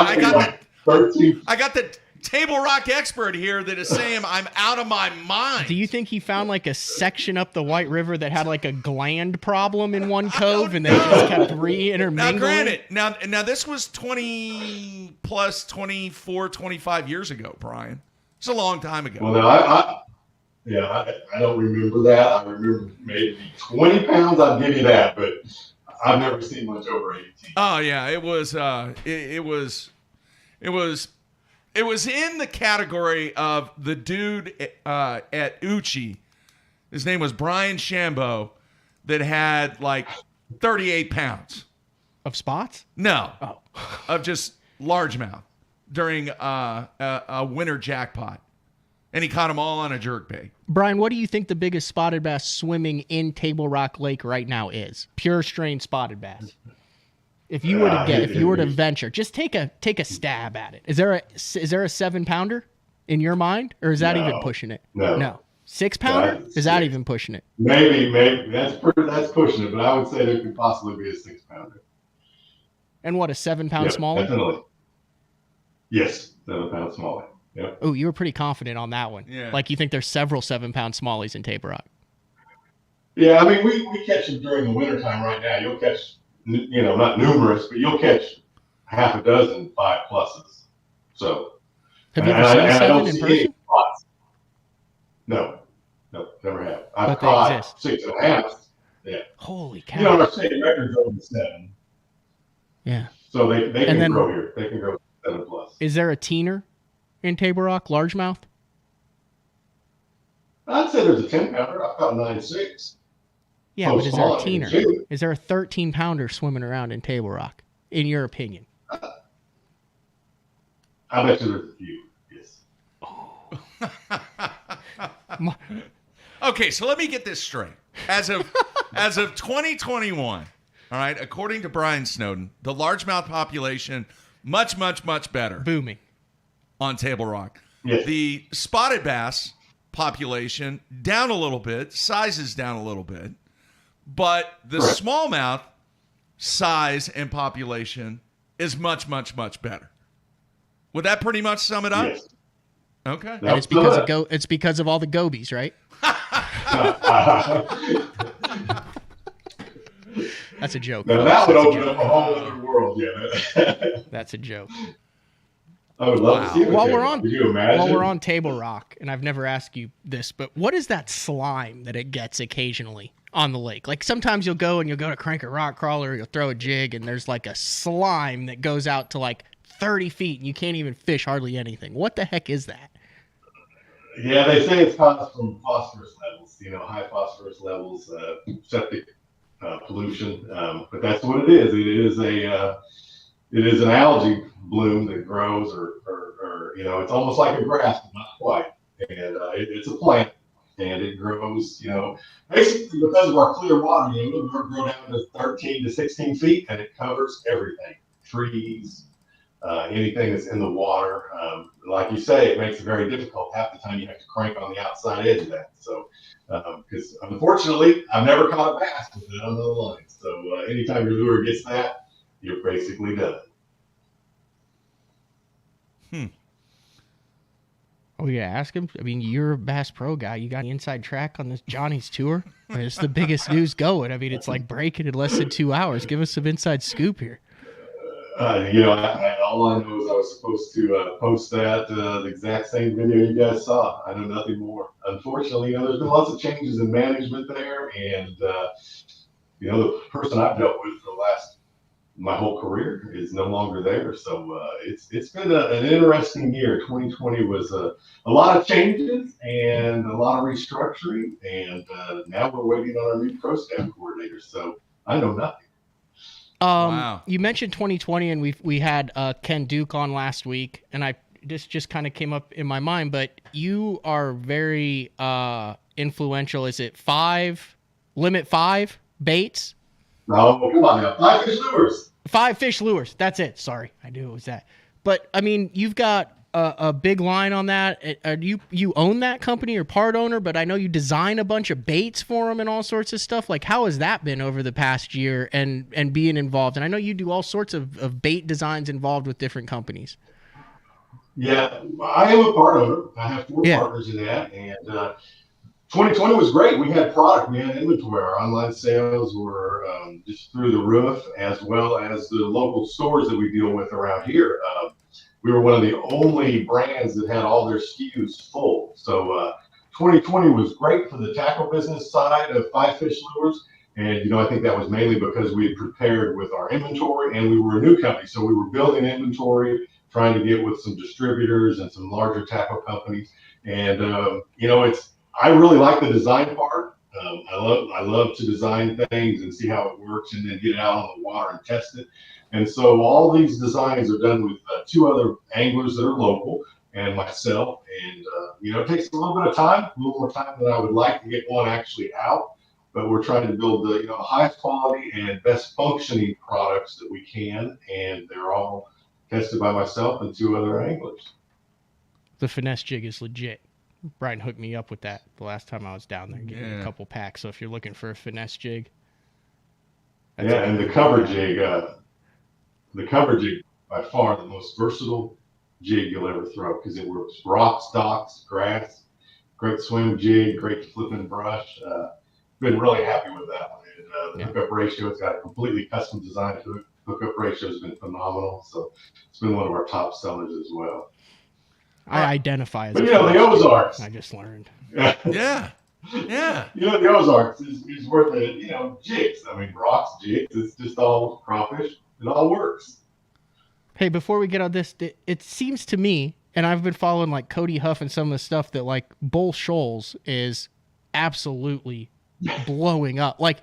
I got the Table Rock expert here that is saying I'm out of my mind. Do you think he found like a section up the White River that had like a gland problem in one cove and they just kept re-intermingling? Now, granted, now this was 20 plus 24, 25 years ago, Brian. It's a long time ago. Well, no, I don't remember that. I remember maybe 20 pounds. I'll give you that, but I've never seen much over 18. Oh yeah, it was It was in the category of the dude at Uchi. His name was Brian Shambo, that had like 38 pounds. Of spots? No. Oh. Of just largemouth during a winter jackpot. And he caught them all on a jerkbait. Brian, what do you think the biggest spotted bass swimming in Table Rock Lake right now is? Pure strain spotted bass. If you were to venture, just take a stab at it. Is there a 7-pounder in your mind, or is that even pushing it? No. 6-pounder? Is that even pushing it? Maybe that's pushing it, but I would say there could possibly be a 6-pounder. And what, a 7-pound smaller? Definitely. Yes, 7-pound smaller. Yep. Oh, you were pretty confident on that one. Yeah. Like you think there's several 7-pound smallies in Table Rock. Yeah, I mean we catch them during the wintertime right now. You'll catch. Not numerous, but you'll catch half a dozen 5+s. So, have you ever seen 7 in person? No, never have. But I've caught they 6.5. Yeah. Holy cow! Our state record's over 7. Yeah. So they can grow here. They can grow 7+. Is there a teener in Table Rock, largemouth? I'd say there's a 10-pounder. I've caught 9.6. Yeah, but is there a teener? Is there a 13-pounder swimming around in Table Rock, in your opinion? I bet you there's a few, yes. Okay, so let me get this straight. As of 2021, all right, according to Brian Snowden, the largemouth population much better. Booming. On Table Rock. Yes. The spotted bass population down a little bit, size is down a little bit. But the smallmouth size and population is much better. Would that pretty much sum it up? Yes. Okay. And it's because of all the gobies, right? That's a joke. Now that would open up a whole other world. Yeah, that's a joke. I would love to see it. Could you imagine? While we're on Table Rock, and I've never asked you this, but what is that slime that it gets occasionally on the lake? Like sometimes you'll go to crank a rock crawler, you'll throw a jig, and there's like a slime that goes out to like 30 feet, and you can't even fish hardly anything. What the heck is that? Yeah, they say it's caused from phosphorus levels. High phosphorus levels, septic pollution. But that's what it is. It is an algae bloom that grows, or it's almost like a grass, but not quite. And it's a plant, and it grows, basically because of our clear water, it'll grow down to 13 to 16 feet, and it covers everything, trees, anything that's in the water. Like you say, it makes it very difficult. Half the time you have to crank on the outside edge of that. So, because unfortunately, I've never caught a bass with it on the line. So anytime your lure gets that, you're basically done. Oh yeah, ask him. I mean, you're a Bass Pro guy. You got the inside track on this Johnny's tour. I mean, it's the biggest news going. I mean, it's like breaking in less than 2 hours. Give us some inside scoop here. All I know is I was supposed to post that the exact same video you guys saw. I know nothing more. Unfortunately, there's been lots of changes in management there, and the person I've dealt with for my whole career is no longer there. So it's been an interesting year. 2020 was a lot of changes and a lot of restructuring, and now we're waiting on our new pro staff coordinator. So I know nothing. Wow. You mentioned 2020, and we had Ken Duke on last week, and this just kind of came up in my mind. But you are very influential. Is it limit 5 baits? No, come on now. 5 fish lures. 5 fish lures. That's it. Sorry, I knew it was that. But I mean, you've got a big line on that. You own that company or part owner, but I know you design a bunch of baits for them and all sorts of stuff. Like, how has that been over the past year and being involved? And I know you do all sorts of bait designs involved with different companies. Yeah, I am a part owner. I have 4 partners in that, and 2020 was great. We had product, we had inventory. Our online sales were just through the roof, as well as the local stores that we deal with around here. We were one of the only brands that had all their SKUs full. So 2020 was great for the tackle business side of 5 fish lures. And, I think that was mainly because we had prepared with our inventory, and we were a new company. So we were building inventory, trying to get with some distributors and some larger tackle companies. And, I really like the design part. I love to design things and see how it works, and then get it out on the water and test it. And so all these designs are done with 2 other anglers that are local and myself. And, it takes a little bit of time, a little more time than I would like to get one actually out. But we're trying to build the highest quality and best functioning products that we can. And they're all tested by myself and 2 other anglers. The finesse jig is legit. Brian hooked me up with that the last time I was down there, getting a couple packs. So if you're looking for a finesse jig, and the cover jig, by far the most versatile jig you'll ever throw, because it works rocks, docks, grass. Great swim jig, great flipping brush. Been really happy with that one. And the hookup ratio, it's got a completely custom design to it. Hookup ratio has been phenomenal, so it's been one of our top sellers as well. I identify as the Ozarks. I just learned. Yeah. The Ozarks is where the jigs. I mean, rocks, jigs. It's just all crawfish. It all works. Hey, before we get on this, it seems to me, and I've been following like Cody Huff and some of the stuff, that like Bull Shoals is absolutely blowing up. Like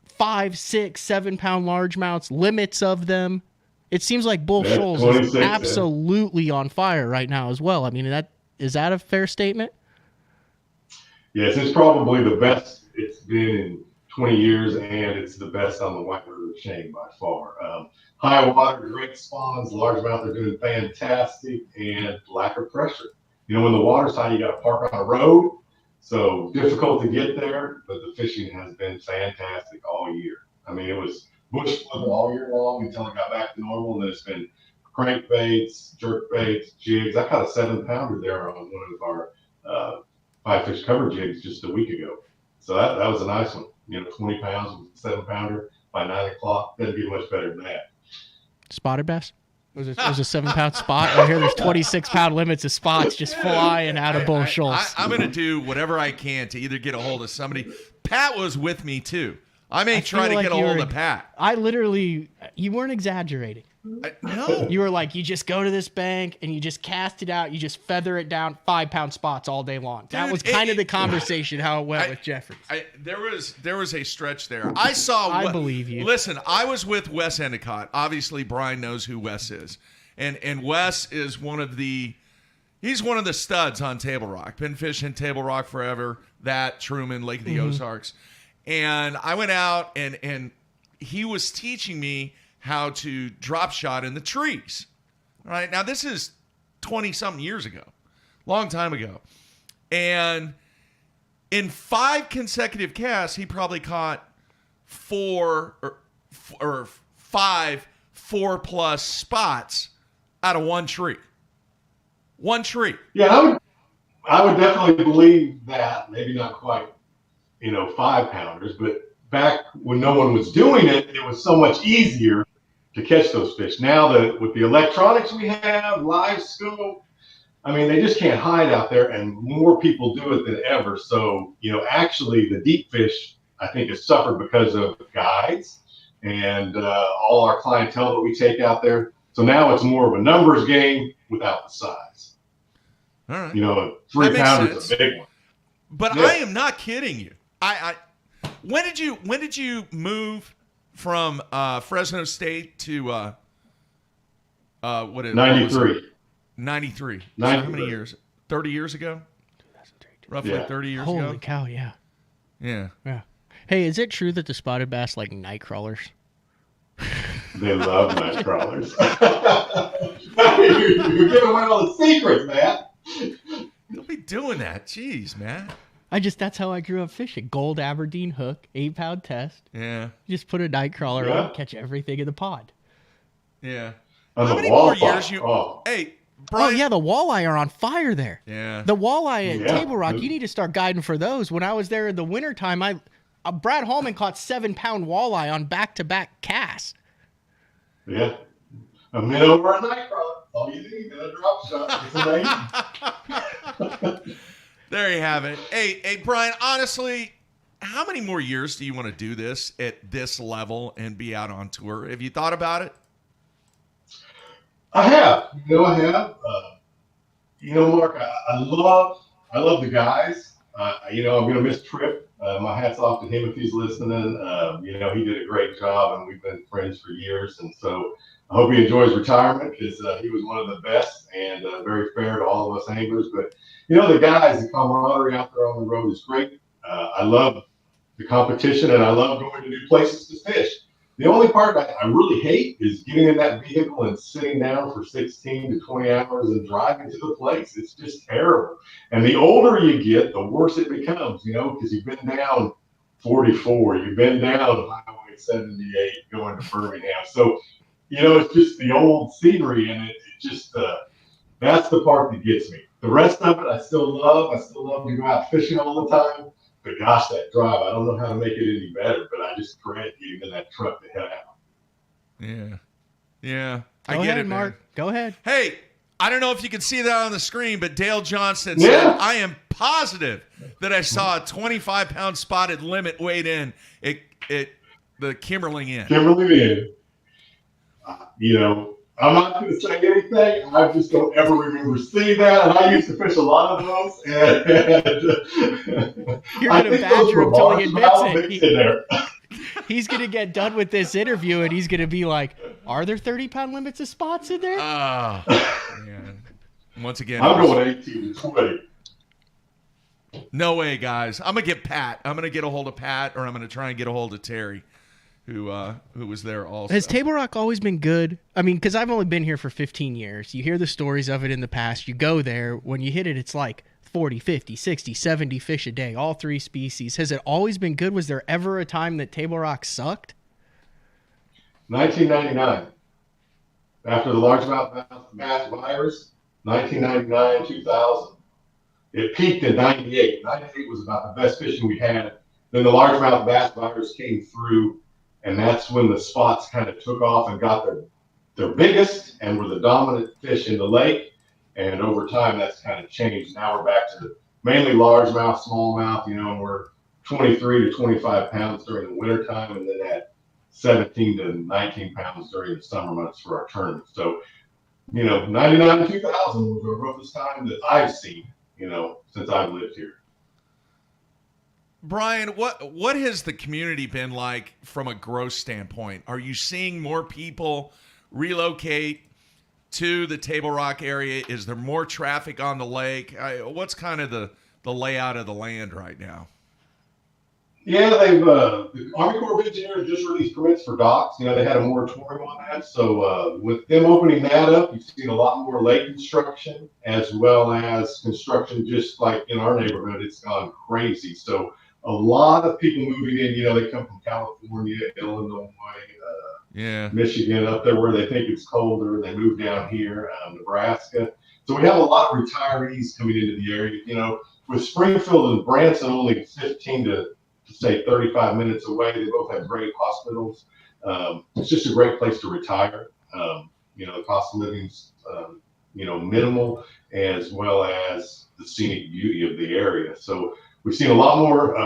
5, 6, 7 pound largemouths, limits of them. It seems like Bull Shoals is absolutely on fire right now as well. I mean, is that a fair statement? Yes, it's probably the best it's been in 20 years, and it's the best on the White River chain by far. High water, great spawns, largemouth are doing fantastic, and lack of pressure. When the water's high, you got to park on a road, so difficult to get there, but the fishing has been fantastic all year. I mean, it was bush flipping all year long until it got back to normal, and then it's been crankbaits, jerk baits, jigs. I caught a 7-pounder there on one of our 5 fish cover jigs just a week ago. So that was a nice one. 20 pounds with a 7-pounder. by 9 o'clock. That'd be much better than that. Spotted bass? It was a 7-pound spot. I hear there's 26-pound limits of spots just flying out of Bull Schultz. I'm going to do whatever I can to either get a hold of somebody. Pat was with me, too. I may try to get a hold of Pat. You weren't exaggerating. No. You were like, you just go to this bank and you just cast it out. You just feather it down 5-pound spots all day long. Dude, that was kind of the conversation, how it went with Jeffries. There was a stretch there. I believe you. Listen, I was with Wes Endicott. Obviously, Brian knows who Wes is. And Wes is he's one of the studs on Table Rock. Been fishing Table Rock forever. That, Truman, Lake of the Ozarks. And I went out and he was teaching me how to drop shot in the trees. All right. Now, this is 20-something years ago. Long time ago. And in 5 consecutive casts, he probably caught 4 or 5 4+ spots out of one tree. One tree. Yeah, I would definitely believe that. Maybe not quite, 5-pounders, but back when no one was doing it, it was so much easier to catch those fish. Now that with the electronics we have, live scope, I mean, they just can't hide out there, and more people do it than ever. So, actually the deep fish, I think, has suffered because of guides and all our clientele that we take out there. So now it's more of a numbers game without the size. All right. 3-pounder is a big one. But yeah. I am not kidding you. When did you move from Fresno State to what is 93? 93. So how many years? 30 years ago? Roughly 30 years ago. Holy cow! Yeah. Yeah. Hey, is it true that the spotted bass like night crawlers? They love night crawlers. You're giving away all the secrets, man. Don't be doing that. Jeez, man. That's how I grew up fishing. Gold Aberdeen hook, 8-pound test. Yeah. You just put a night crawler on, catch everything in the pod. Yeah. How many more years you? Hey, Brian. Oh yeah, the walleye are on fire there. Yeah. The walleye at Table Rock, you need to start guiding for those. When I was there in the wintertime, Brad Hallman caught 7-pound walleye on back-to-back casts. Yeah. A minnow or a night crawler. All you need is a drop shot. It's amazing. There you have it. Hey, Brian, honestly, how many more years do you want to do this at this level and be out on tour? Have you thought about it? I have. I have. Mark, I love the guys. I'm going to miss Tripp. My hat's off to him if he's listening. He did a great job, and we've been friends for years. And so I hope he enjoys retirement because he was one of the best and very fair to all of us anglers. But, the guys, the camaraderie out there on the road is great. I love the competition, and I love going to new places to fish. The only part I really hate is getting in that vehicle and sitting down for 16 to 20 hours and driving to the place. It's just terrible. And the older you get, the worse it becomes, because you've been down 44, you've been down Highway 78 going to Birmingham. So, it's just the old scenery, and it just that's the part that gets me. The rest of it I still love. I still love to go out fishing all the time. But gosh, that drive, I don't know how to make it any better, but I just dread getting in that truck to head out. Yeah. Go I get ahead, it, Mark. man. Go ahead. Hey, I don't know if you can see that on the screen, but Dale Johnston said, I am positive that I saw a 25-pound spotted limit weighed in at the Kimberling Inn. Kimberling Inn. I'm not going to say anything. I just don't ever remember seeing that. And I used to fish a lot of those. You're going to badger him until he admits it. He's going to get done with this interview, and he's going to be like, are there 30-pound limits of spots in there? Oh, man. Once again. I'm going 18 to 20. No way, guys. I'm going to get Pat. I'm going to get a hold of Pat, or I'm going to try and get a hold of Terry. Who was there also. Has Table Rock always been good? I mean, because I've only been here for 15 years. You hear the stories of it in the past. You go there. When you hit it, it's like 40, 50, 60, 70 fish a day, all 3 species. Has it always been good? Was there ever a time that Table Rock sucked? 1999. After the largemouth bass virus, 1999, 2000. It peaked in 98. 98 was about the best fishing we had. Then the largemouth bass virus came through. And that's when the spots kind of took off and got their biggest and were the dominant fish in the lake. And over time, that's kind of changed. Now we're back to mainly largemouth, smallmouth, and we're 23 to 25 pounds during the wintertime, and then at 17 to 19 pounds during the summer months for our tournament. So, 99 to 2000 was the roughest time that I've seen, since I've lived here. Brian, what has the community been like from a growth standpoint? Are you seeing more people relocate to the Table Rock area? Is there more traffic on the lake? What's kind of the layout of the land right now? Yeah, the Army Corps of Engineers just released permits for docks. They had a moratorium on that. So with them opening that up, you've seen a lot more lake construction as well as construction just like in our neighborhood. It's gone crazy. So a lot of people moving in, they come from California, Illinois, Michigan, up there where they think it's colder. They move down here, Nebraska. So we have a lot of retirees coming into the area. With Springfield and Branson only 15 to say 35 minutes away, they both have great hospitals. It's just a great place to retire. The cost of living's, minimal, as well as the scenic beauty of the area. So we've seen a lot more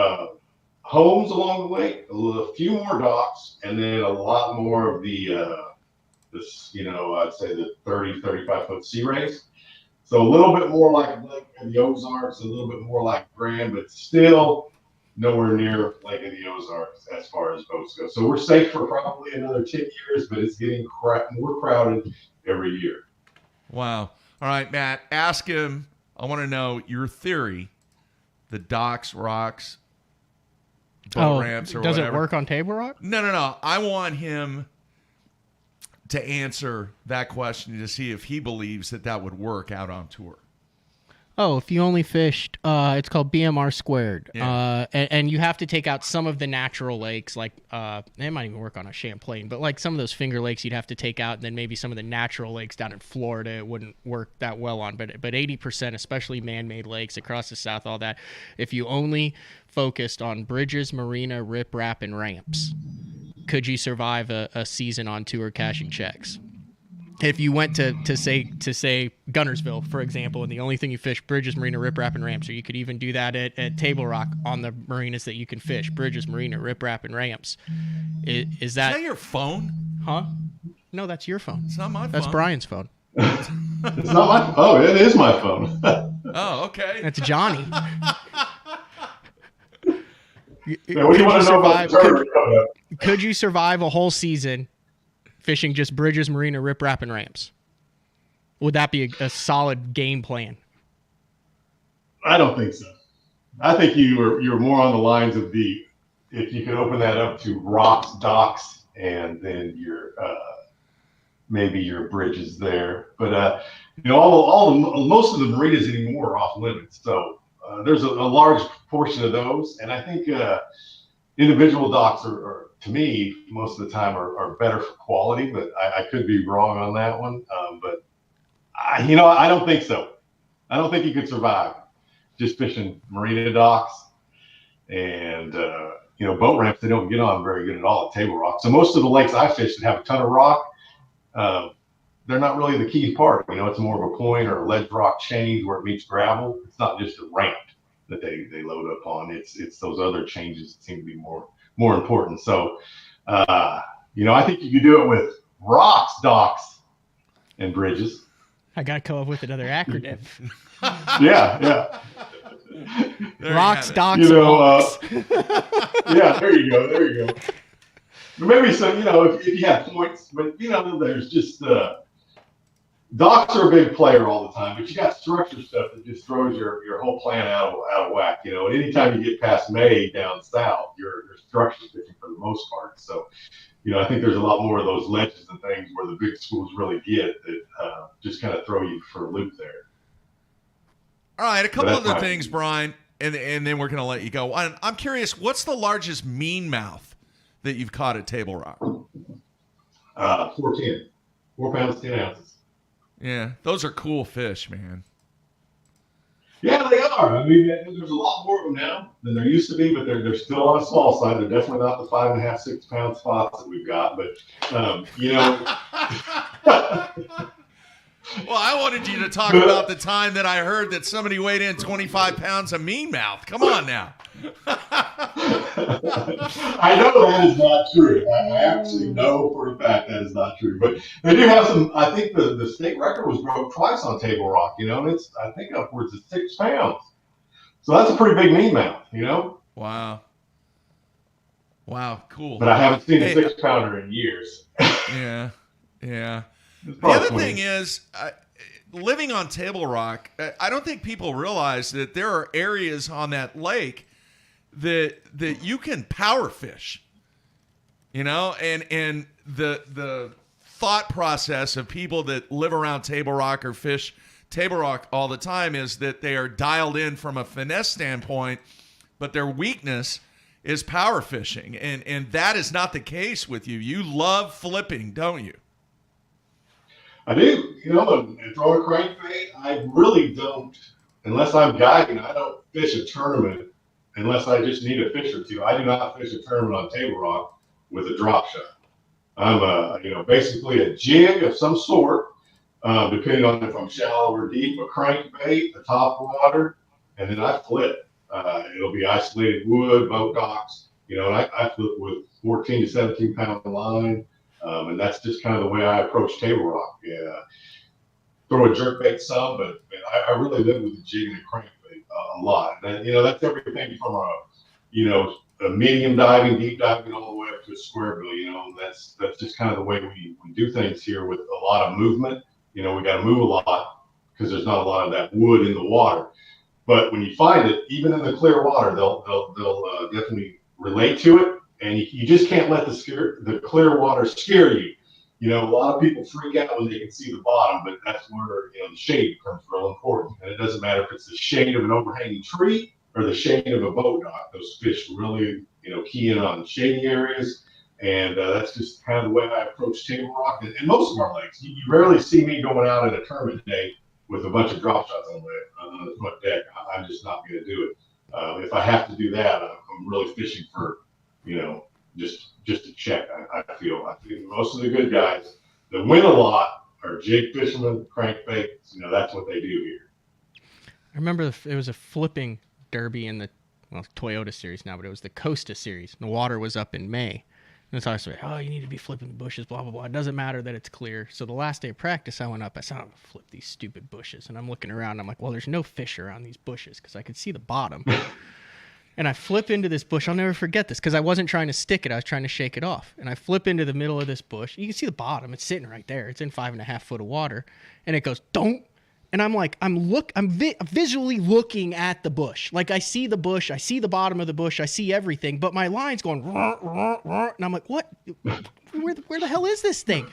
homes along the lake, a few more docks, and then a lot more of the, I'd say the 30, 35-foot sea rays. So a little bit more like Lake of the Ozarks, a little bit more like Grand, but still nowhere near Lake of the Ozarks as far as boats go. So we're safe for probably another 10 years, but it's getting more crowded every year. Wow. All right, Matt, ask him. I want to know your theory. The docks, rocks, boat ramps, or does whatever. It work on Table Rock? No. I want him to answer that question to see if he believes that would work out on tour. Oh, if you only fished, it's called BMR squared. Yeah. And you have to take out some of the natural lakes, like it might even work on a Champlain, but like some of those Finger Lakes you'd have to take out, and then maybe some of the natural lakes down in Florida it wouldn't work that well on. But 80%, especially man-made lakes across the South, all that, if you only focused on bridges, marina, rip, rap, and ramps, could you survive a season on tour cashing checks? If you went to say Gunnersville, for example, and the only thing you fish bridges, marina, rip, rap, and ramps, or you could even do that at Table Rock on the marinas that you can fish bridges, marina, rip, rap, and ramps. Is that your phone? Huh? No, that's your phone. It's not my phone. That's Brian's phone. It's not my phone. Oh, it is my phone. Oh, okay. That's Johnny. Yeah, what do you want to know about the tournament? Could you survive a whole season fishing just bridges, marina, rip, rap, and ramps? Would that be a solid game plan? I don't think so. I think you're more on the lines of if you could open that up to rocks, docks, and then your maybe your bridges there. But most of the marinas anymore are off limits. So there's a large portion of those, and I think individual docks are to me, most of the time are better for quality, but I could be wrong on that one. But I don't think so. I don't think you could survive just fishing marina docks and, boat ramps. They don't get on very good at all at Table Rock. So most of the lakes I fish that have a ton of rock, they're not really the key part. It's more of a point or a ledge rock change where it meets gravel. It's not just a ramp that they load up on. It's those other changes that seem to be more important. So, I think you could do it with rocks, docks, and bridges. I got to come up with another acronym. Yeah. Rocks, docks, rocks. Yeah, there you go. Maybe some, if you have points, but there's just docks are a big player all the time, but you got structure stuff that just throws your whole plan out of whack. And anytime you get past May down south, you're structure fishing for the most part. So, I think there's a lot more of those ledges and things where the big schools really get that just kind of throw you for a loop there. All right, a couple other things, Brian, and then we're going to let you go. I'm curious, what's the largest meanmouth that you've caught at Table Rock? 410, 4 pounds, 10 ounces. Yeah, those are cool fish, man. Yeah, they are. I mean, there's a lot more of them now than there used to be, but they're still on a small side. They're definitely not the 5.5, 6 pound spots that we've got. But Well, I wanted you to talk about the time that I heard that somebody weighed in 25 pounds of mean mouth. Come on now. I know that is not true. I actually know for a fact that is not true. But they do have some. I think the state record was broke twice on Table Rock, and it's, I think, upwards of 6 pounds. So that's a pretty big mean mouth, Wow, cool. But I haven't seen a 6 pounder in years. Yeah. The other thing is, living on Table Rock, I don't think people realize that there are areas on that lake that you can power fish, and the thought process of people that live around Table Rock or fish Table Rock all the time is that they are dialed in from a finesse standpoint, but their weakness is power fishing, and that is not the case with you. You love flipping, don't you? I do, and throw a crankbait. I really don't, unless I'm guiding. I don't fish a tournament unless I just need a fish or two. I do not fish a tournament on Table Rock with a drop shot. I'm basically a jig of some sort, depending on if I'm shallow or deep, a crankbait, a top water, and then I flip. It'll be isolated wood, boat docks, and I flip with 14 to 17 pound line. And that's just kind of the way I approach Table Rock. Yeah, throw a jerkbait some, but I really live with the jig and the crankbait a lot. And that's everything from a medium diving, deep diving, all the way up to a square bill. That's just kind of the way we do things here with a lot of movement. We got to move a lot because there's not a lot of that wood in the water. But when you find it, even in the clear water, they'll definitely relate to it. And you just can't let the clear water scare you. A lot of people freak out when they can see the bottom, but that's where the shade becomes real important. And it doesn't matter if it's the shade of an overhanging tree or the shade of a boat dock. Those fish really, key in on shady areas. And that's just kind of the way I approach Table Rock and most of our lakes. You rarely see me going out in a tournament day with a bunch of drop shots on the front deck. I'm just not going to do it. If I have to do that, I'm really fishing for just to check. I feel most of the good guys that win a lot are jig fishermen, crankbaits. That's what they do here. I remember it was a flipping derby in the Toyota series now, but it was the Costa series. The water was up in May. And so I said, you need to be flipping the bushes, blah, blah, blah. It doesn't matter that it's clear. So the last day of practice, I went up. I said, I'm going to flip these stupid bushes. And I'm looking around. And I'm like, well, there's no fish around these bushes because I could see the bottom. And I flip into this bush. I'll never forget this because I wasn't trying to stick it. I was trying to shake it off. And I flip into the middle of this bush. You can see the bottom. It's sitting right there. It's in 5.5 foot of water. And it goes, don't. And I'm like, I'm visually looking at the bush. Like I see the bush. I see the bottom of the bush. I see everything. But my line's going, rah, rah, rah, and I'm like, what? Where the hell is this thing?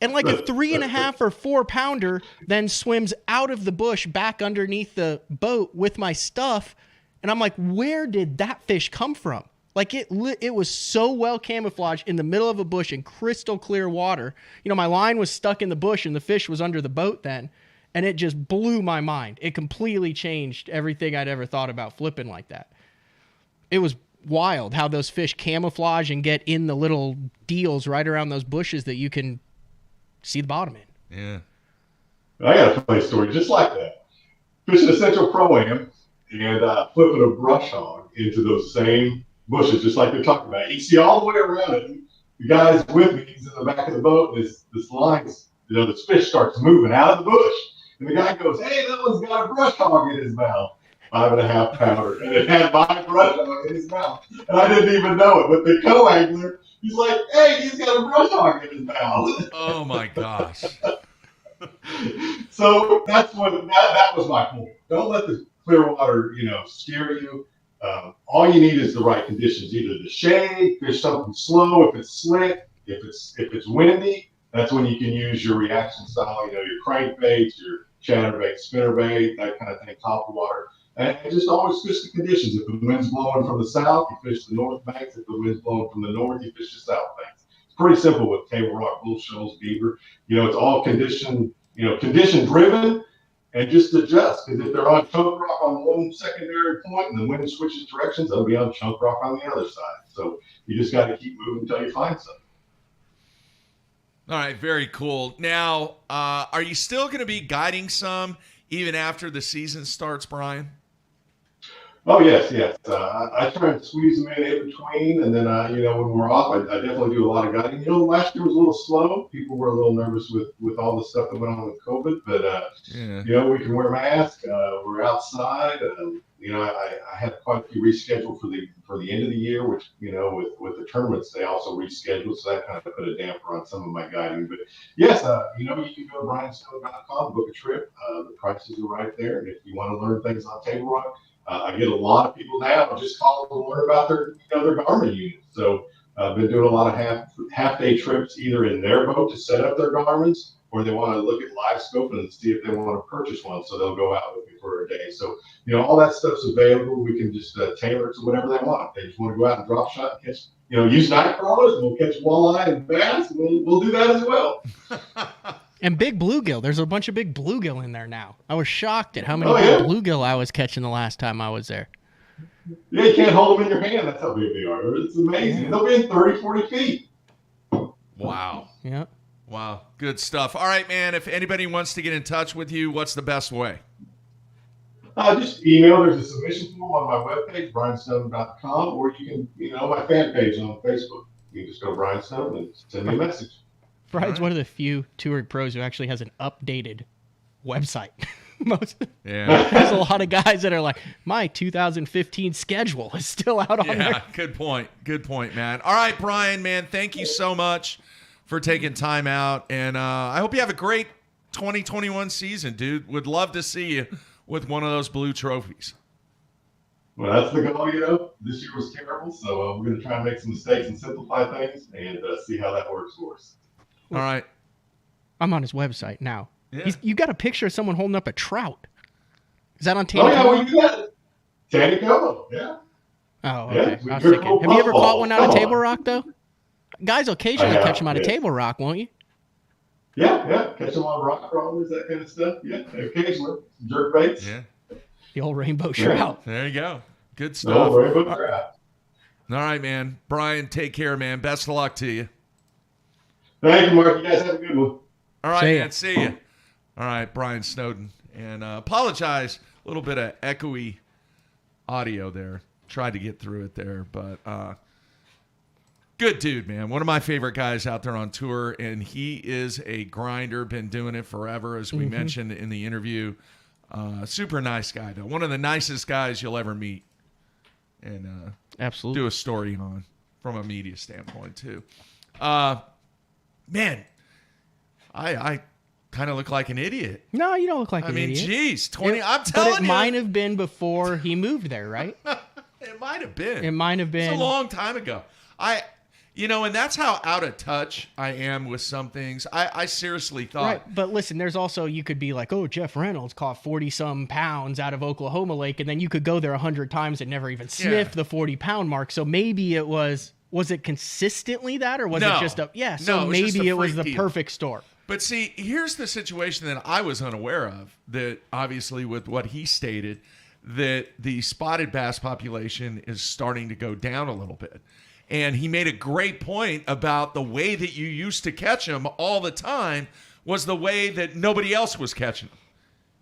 And like a 3.5 or 4 pounder then swims out of the bush back underneath the boat with my stuff. And I'm like, where did that fish come from? Like it was so well camouflaged in the middle of a bush in crystal clear water. My line was stuck in the bush and the fish was under the boat then. And it just blew my mind. It completely changed everything I'd ever thought about flipping like that. It was wild how those fish camouflage and get in the little deals right around those bushes that you can see the bottom in. Yeah. I got a funny story just like that. Fishing a Central Pro-Am and flipping a brush hog into those same bushes, just like they're talking about. You see all the way around it. The guy's with me. He's in the back of the boat. And this line's, this fish starts moving out of the bush. And the guy goes, hey, that one's got a brush hog in his mouth. 5.5 pounder. And it had my brush hog in his mouth. And I didn't even know it. But the co-angler, he's like, hey, he's got a brush hog in his mouth. Oh, my gosh. So that's that was my point. Don't let the clear water, scare you. All you need is the right conditions. Either the shade, fish something slow. If it's slick, if it's windy, that's when you can use your reaction style. Your crankbaits, your chatterbait, spinnerbait, that kind of thing, top of water. And just always fish the conditions. If the wind's blowing from the south, you fish the north banks. If the wind's blowing from the north, you fish the south banks. It's pretty simple with Table Rock, bull shoals, beaver. It's all condition driven. and just adjust. Because if they're on chunk rock on one secondary point and the wind switches directions, they'll be on chunk rock on the other side. So you just got to keep moving until you find something. All right, very cool. Now, are you still going to be guiding some even after the season starts, Brian? Oh, yes. I try and squeeze them in between, and then, when we're off, I definitely do a lot of guiding. Last year was a little slow. People were a little nervous with all the stuff that went on with COVID, but, we can wear masks. We're outside. I had quite a few rescheduled for the end of the year, which, with the tournaments, they also rescheduled, so that kind of put a damper on some of my guiding. But, yes, you can go to briansnow.com, book a trip. The prices are right there, and if you want to learn things on Table Rock, I get a lot of people now just calling to learn about their Garmin units. So I've been doing a lot of half-day trips either in their boat to set up their Garmins, or they want to look at live scope and see if they want to purchase one. So they'll go out with me for a day. So, all that stuff's available. We can just tailor it to whatever they want. If they just want to go out and drop shot and catch, use night crawlers, and we'll catch walleye and bass. We'll do that as well. And big bluegill. There's a bunch of big bluegill in there now. I was shocked at how many big bluegill I was catching the last time I was there. Yeah, you can't hold them in your hand. That's how big they are. It's amazing. Yeah. They'll be in 30, 40 feet. Wow. Yeah. Wow. Good stuff. All right, man. If anybody wants to get in touch with you, what's the best way? Just email. There's a submission form on my webpage, briansnow.com, or you can, my fan page on Facebook. You can just go to Brian Snowden and send me a message. Brian's one of the few touring pros who actually has an updated website. There's a lot of guys that are like, my 2015 schedule is still out on there. Yeah, good point, man. All right, Brian, man, thank you so much for taking time out, and I hope you have a great 2021 season, dude. Would love to see you with one of those blue trophies. Well, that's the goal, This year was terrible, so we're going to try and make some mistakes and simplify things and see how that works for us. All right. I'm on his website now. Yeah. You got a picture of someone holding up a trout. Is that on Tanny? Oh, yeah, we got it. Tanny, yeah. Oh, okay. I was thinking, have you ever caught one out of Table Rock, though? Guys will occasionally catch them out of Table Rock, won't you? Yeah. Catch them on rock crawlers, that kind of stuff. Yeah, occasionally. Jerk baits. Yeah. The old rainbow trout. There you go. Good stuff. The old rainbow trout. All right, man. Brian, take care, man. Best of luck to you. Thank you, Mark. You guys have a good one. All right, man. See you. All right, Brian Snowden. And apologize, a little bit of echoey audio there. Tried to get through it there, but good dude, man. One of my favorite guys out there on tour, and he is a grinder, been doing it forever, as we mentioned in the interview. Super nice guy, though. One of the nicest guys you'll ever meet. And absolutely do a story on from a media standpoint, too. Man, I kind of look like an idiot. No, you don't look like an idiot. I mean, geez, 20. I'm telling you. But it might have been before he moved there, right? It might have been. It might have been. It's a long time ago. And that's how out of touch I am with some things. I seriously thought. Right, but listen, there's also, you could be like, oh, Jeff Reynolds caught 40-some pounds out of Oklahoma Lake, and then you could go there 100 times and never even sniff the 40-pound mark. So maybe it was it consistently that, or was it just maybe it was the perfect store. But see, here's the situation that I was unaware of, that obviously with what he stated, that the spotted bass population is starting to go down a little bit. And he made a great point about the way that you used to catch them all the time was the way that nobody else was catching them,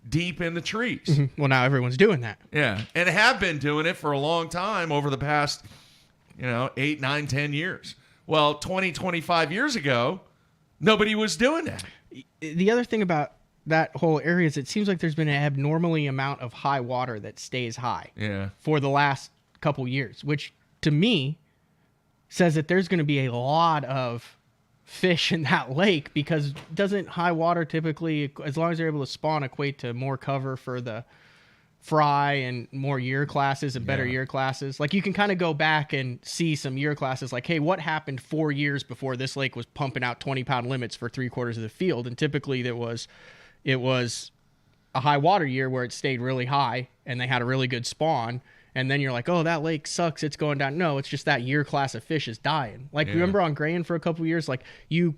deep in the trees. Mm-hmm. Well, now everyone's doing that. Yeah, and have been doing it for a long time over the past, 8, 9, 10 years. Well, 20, 25 years ago, nobody was doing that. The other thing about that whole area is it seems like there's been an abnormally amount of high water that stays high for the last couple years, which to me says that there's going to be a lot of fish in that lake, because doesn't high water typically, as long as they're able to spawn, equate to more cover for the fry and more year classes and better year classes? Like, you can kind of go back and see some year classes like, hey, what happened 4 years before this lake was pumping out 20-pound limits for 3/4 of the field? And typically it was a high water year where it stayed really high and they had a really good spawn. And then you're like, oh, that lake sucks, it's going down. No, it's just that year class of fish is dying. Like, remember on Grain for a couple of years, like you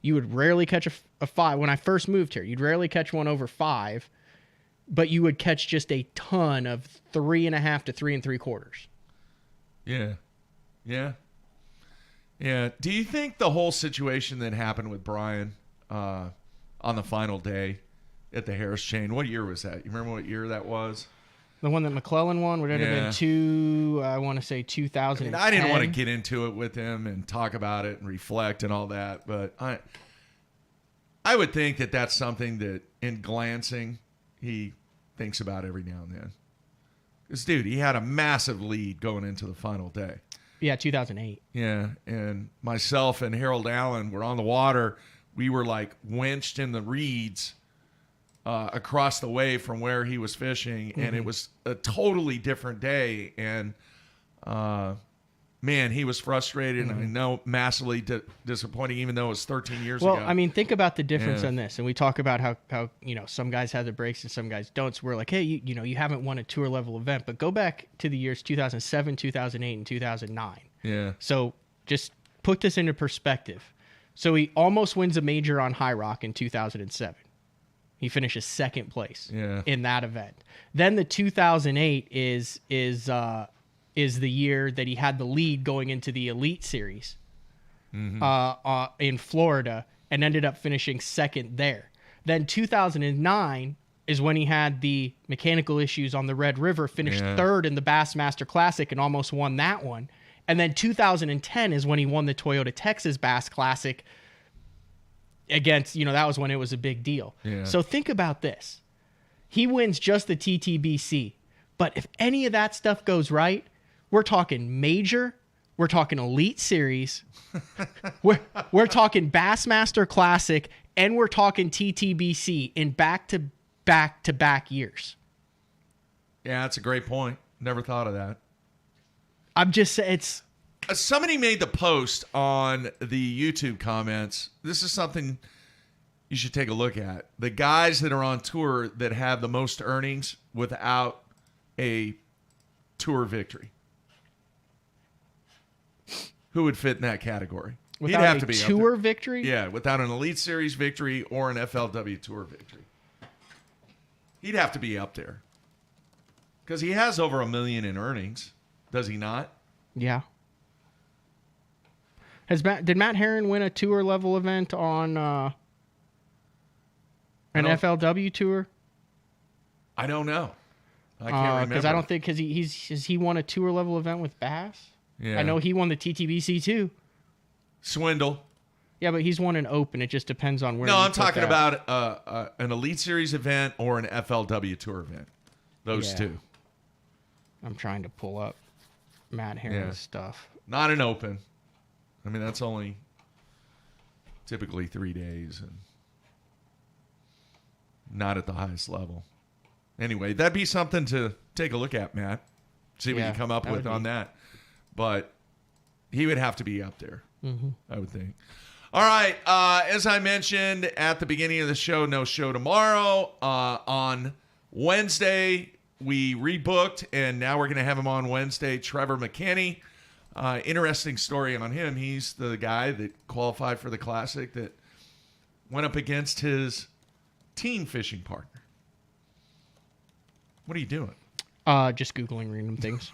would rarely catch a 5. When I first moved here, you'd rarely catch one over 5. but you would catch just a ton of 3.5 to 3 3/4. Yeah. Yeah. Yeah. Do you think the whole situation that happened with Brian on the final day at the Harris Chain, what year was that? You remember what year that was? The one that McClellan won would have been I want to say 2010. I didn't want to get into it with him and talk about it and reflect and all that, but I would think that that's something that in glancing he thinks about every now and then. Because, dude, he had a massive lead going into the final day. Yeah, 2008. Yeah, and myself and Harold Allen were on the water. We were like winched in the reeds across the way from where he was fishing, and it was a totally different day. And man, he was frustrated, and I know massively disappointing, even though it was 13 years ago. Well, I mean, think about the difference on this, and we talk about how some guys have the breaks and some guys don't. So we're like, hey, you haven't won a tour level event, but go back to the years 2007, 2008, and 2009. Yeah. So just put this into perspective. So he almost wins a major on High Rock in 2007. He finishes second place in that event. Then the 2008 is the year that he had the lead going into the Elite Series in Florida and ended up finishing second there. Then 2009 is when he had the mechanical issues on the Red River, finished third in the Bassmaster Classic and almost won that one. And then 2010 is when he won the Toyota Texas Bass Classic against, that was when it was a big deal. Yeah. So think about this. He wins just the TTBC. But if any of that stuff goes right, we're talking major, we're talking Elite Series, we're talking Bassmaster Classic, and we're talking TTBC in back-to-back years. Yeah, that's a great point. Never thought of that. I'm just saying, it's... Somebody made the post on the YouTube comments. This is something you should take a look at. The guys that are on tour that have the most earnings without a tour victory. Who would fit in that category? Without He'd have to be tour victory? Yeah, without an Elite Series victory or an FLW Tour victory. He'd have to be up there. Because he has over $1 million in earnings. Does he not? Yeah. Did Matt Herron win a tour level event on an FLW tour? I don't know. I can't remember. Because I don't think has he won a tour level event with Bass? Yeah. I know he won the TTBC too. Swindle. Yeah, but he's won an Open. It just depends on where. No, I'm talking about an Elite Series event or an FLW Tour event. Those two. I'm trying to pull up Matt Herron's stuff. Not an Open. I mean, that's only typically 3 days and not at the highest level. Anyway, that'd be something to take a look at, Matt. See what you come up with on that. But he would have to be up there, I would think. All right. As I mentioned at the beginning of the show, no show tomorrow. On Wednesday, we rebooked, and now we're going to have him on Wednesday, Trevor McKinney. Interesting story on him. He's the guy that qualified for the Classic that went up against his teen fishing partner. What are you doing? Just Googling random things.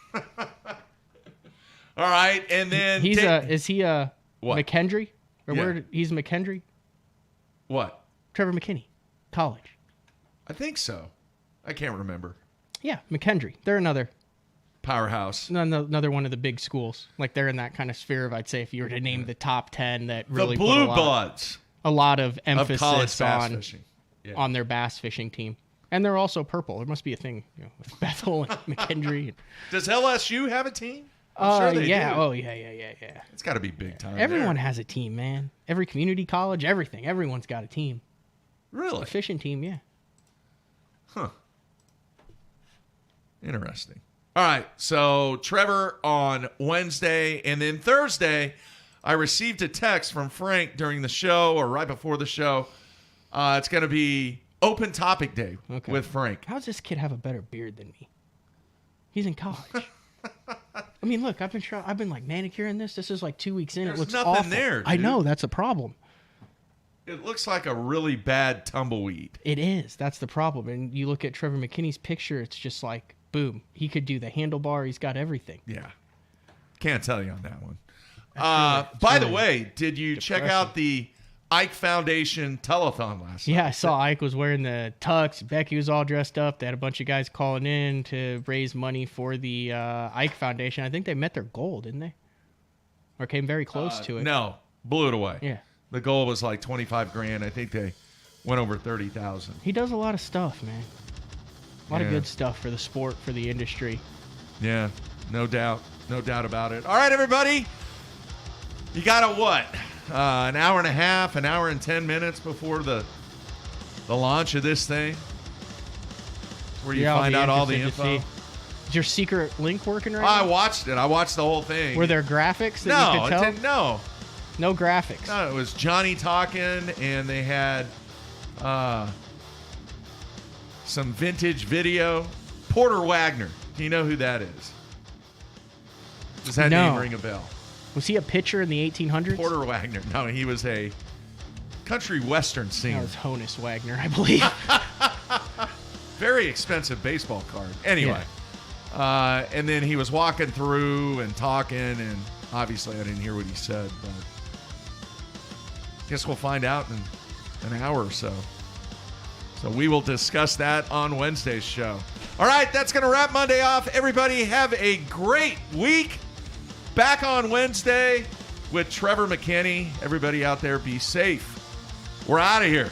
All right, and then... Is he what? McHenry? Or Yeah. He's McHenry? What? Trevor McKinney. College. I think so. I can't remember. Yeah, McHenry. They're another... Powerhouse. Another one of the big schools. Like, they're in that kind of sphere of, I'd say, if you were to name the top 10 that really the Blue Bloods. A lot of emphasis college bass fishing. On their bass fishing team. And they're also purple. There must be a thing with Bethel and McHenry. Does LSU have a team? I'm sure they do. Oh, yeah. It's got to be big time. Everyone there. has a team, man. Every community college, everything. Everyone's got a team. Really? A fishing team, yeah. Huh. Interesting. All right, so Trevor on Wednesday, and then Thursday, I received a text from Frank during the show or right before the show. It's going to be open topic day with Frank. How does this kid have a better beard than me? He's in college. I mean, look, I've been like manicuring this. This is like 2 weeks in. There's It looks nothing awful. there, I dude. know, that's a problem. It looks like a really bad tumbleweed. It is. That's the problem. And you look at Trevor McKinney's picture, it's just like, boom. He could do the handlebar. He's got everything. Yeah. Can't tell you on that one. By the way, did you check out the Ike Foundation telethon last night? Yeah, I saw Ike was wearing the tux. Becky was all dressed up. They had a bunch of guys calling in to raise money for the Ike Foundation. I think they met their goal, didn't they? Or came very close to it. No, blew it away. Yeah. The goal was like $25,000. I think they went over 30,000. He does a lot of stuff, man. A lot of Yeah. good stuff for the sport, for the industry. Yeah, no doubt. No doubt about it. All right, everybody. You got a what? An hour and a half, an hour and 10 minutes before the launch of this thing, where you find out all the info. Is your secret link working right I now? watched it. I watched the whole thing. Were there graphics that you could tell? No. No graphics. No, it was Johnny talking, and they had some vintage video. Porter Wagner. Do you know who that is? Does that name ring a bell? Was he a pitcher in the 1800s? Porter Wagner. No, he was a country western singer. That was Honus Wagner, I believe. Very expensive baseball card. Anyway. Yeah. And then he was walking through and talking, and obviously I didn't hear what he said, but guess we'll find out in an hour or so. So we will discuss that on Wednesday's show. All right, that's going to wrap Monday off. Everybody have a great week. Back on Wednesday with Trevor McKinney. Everybody out there, be safe. We're out of here.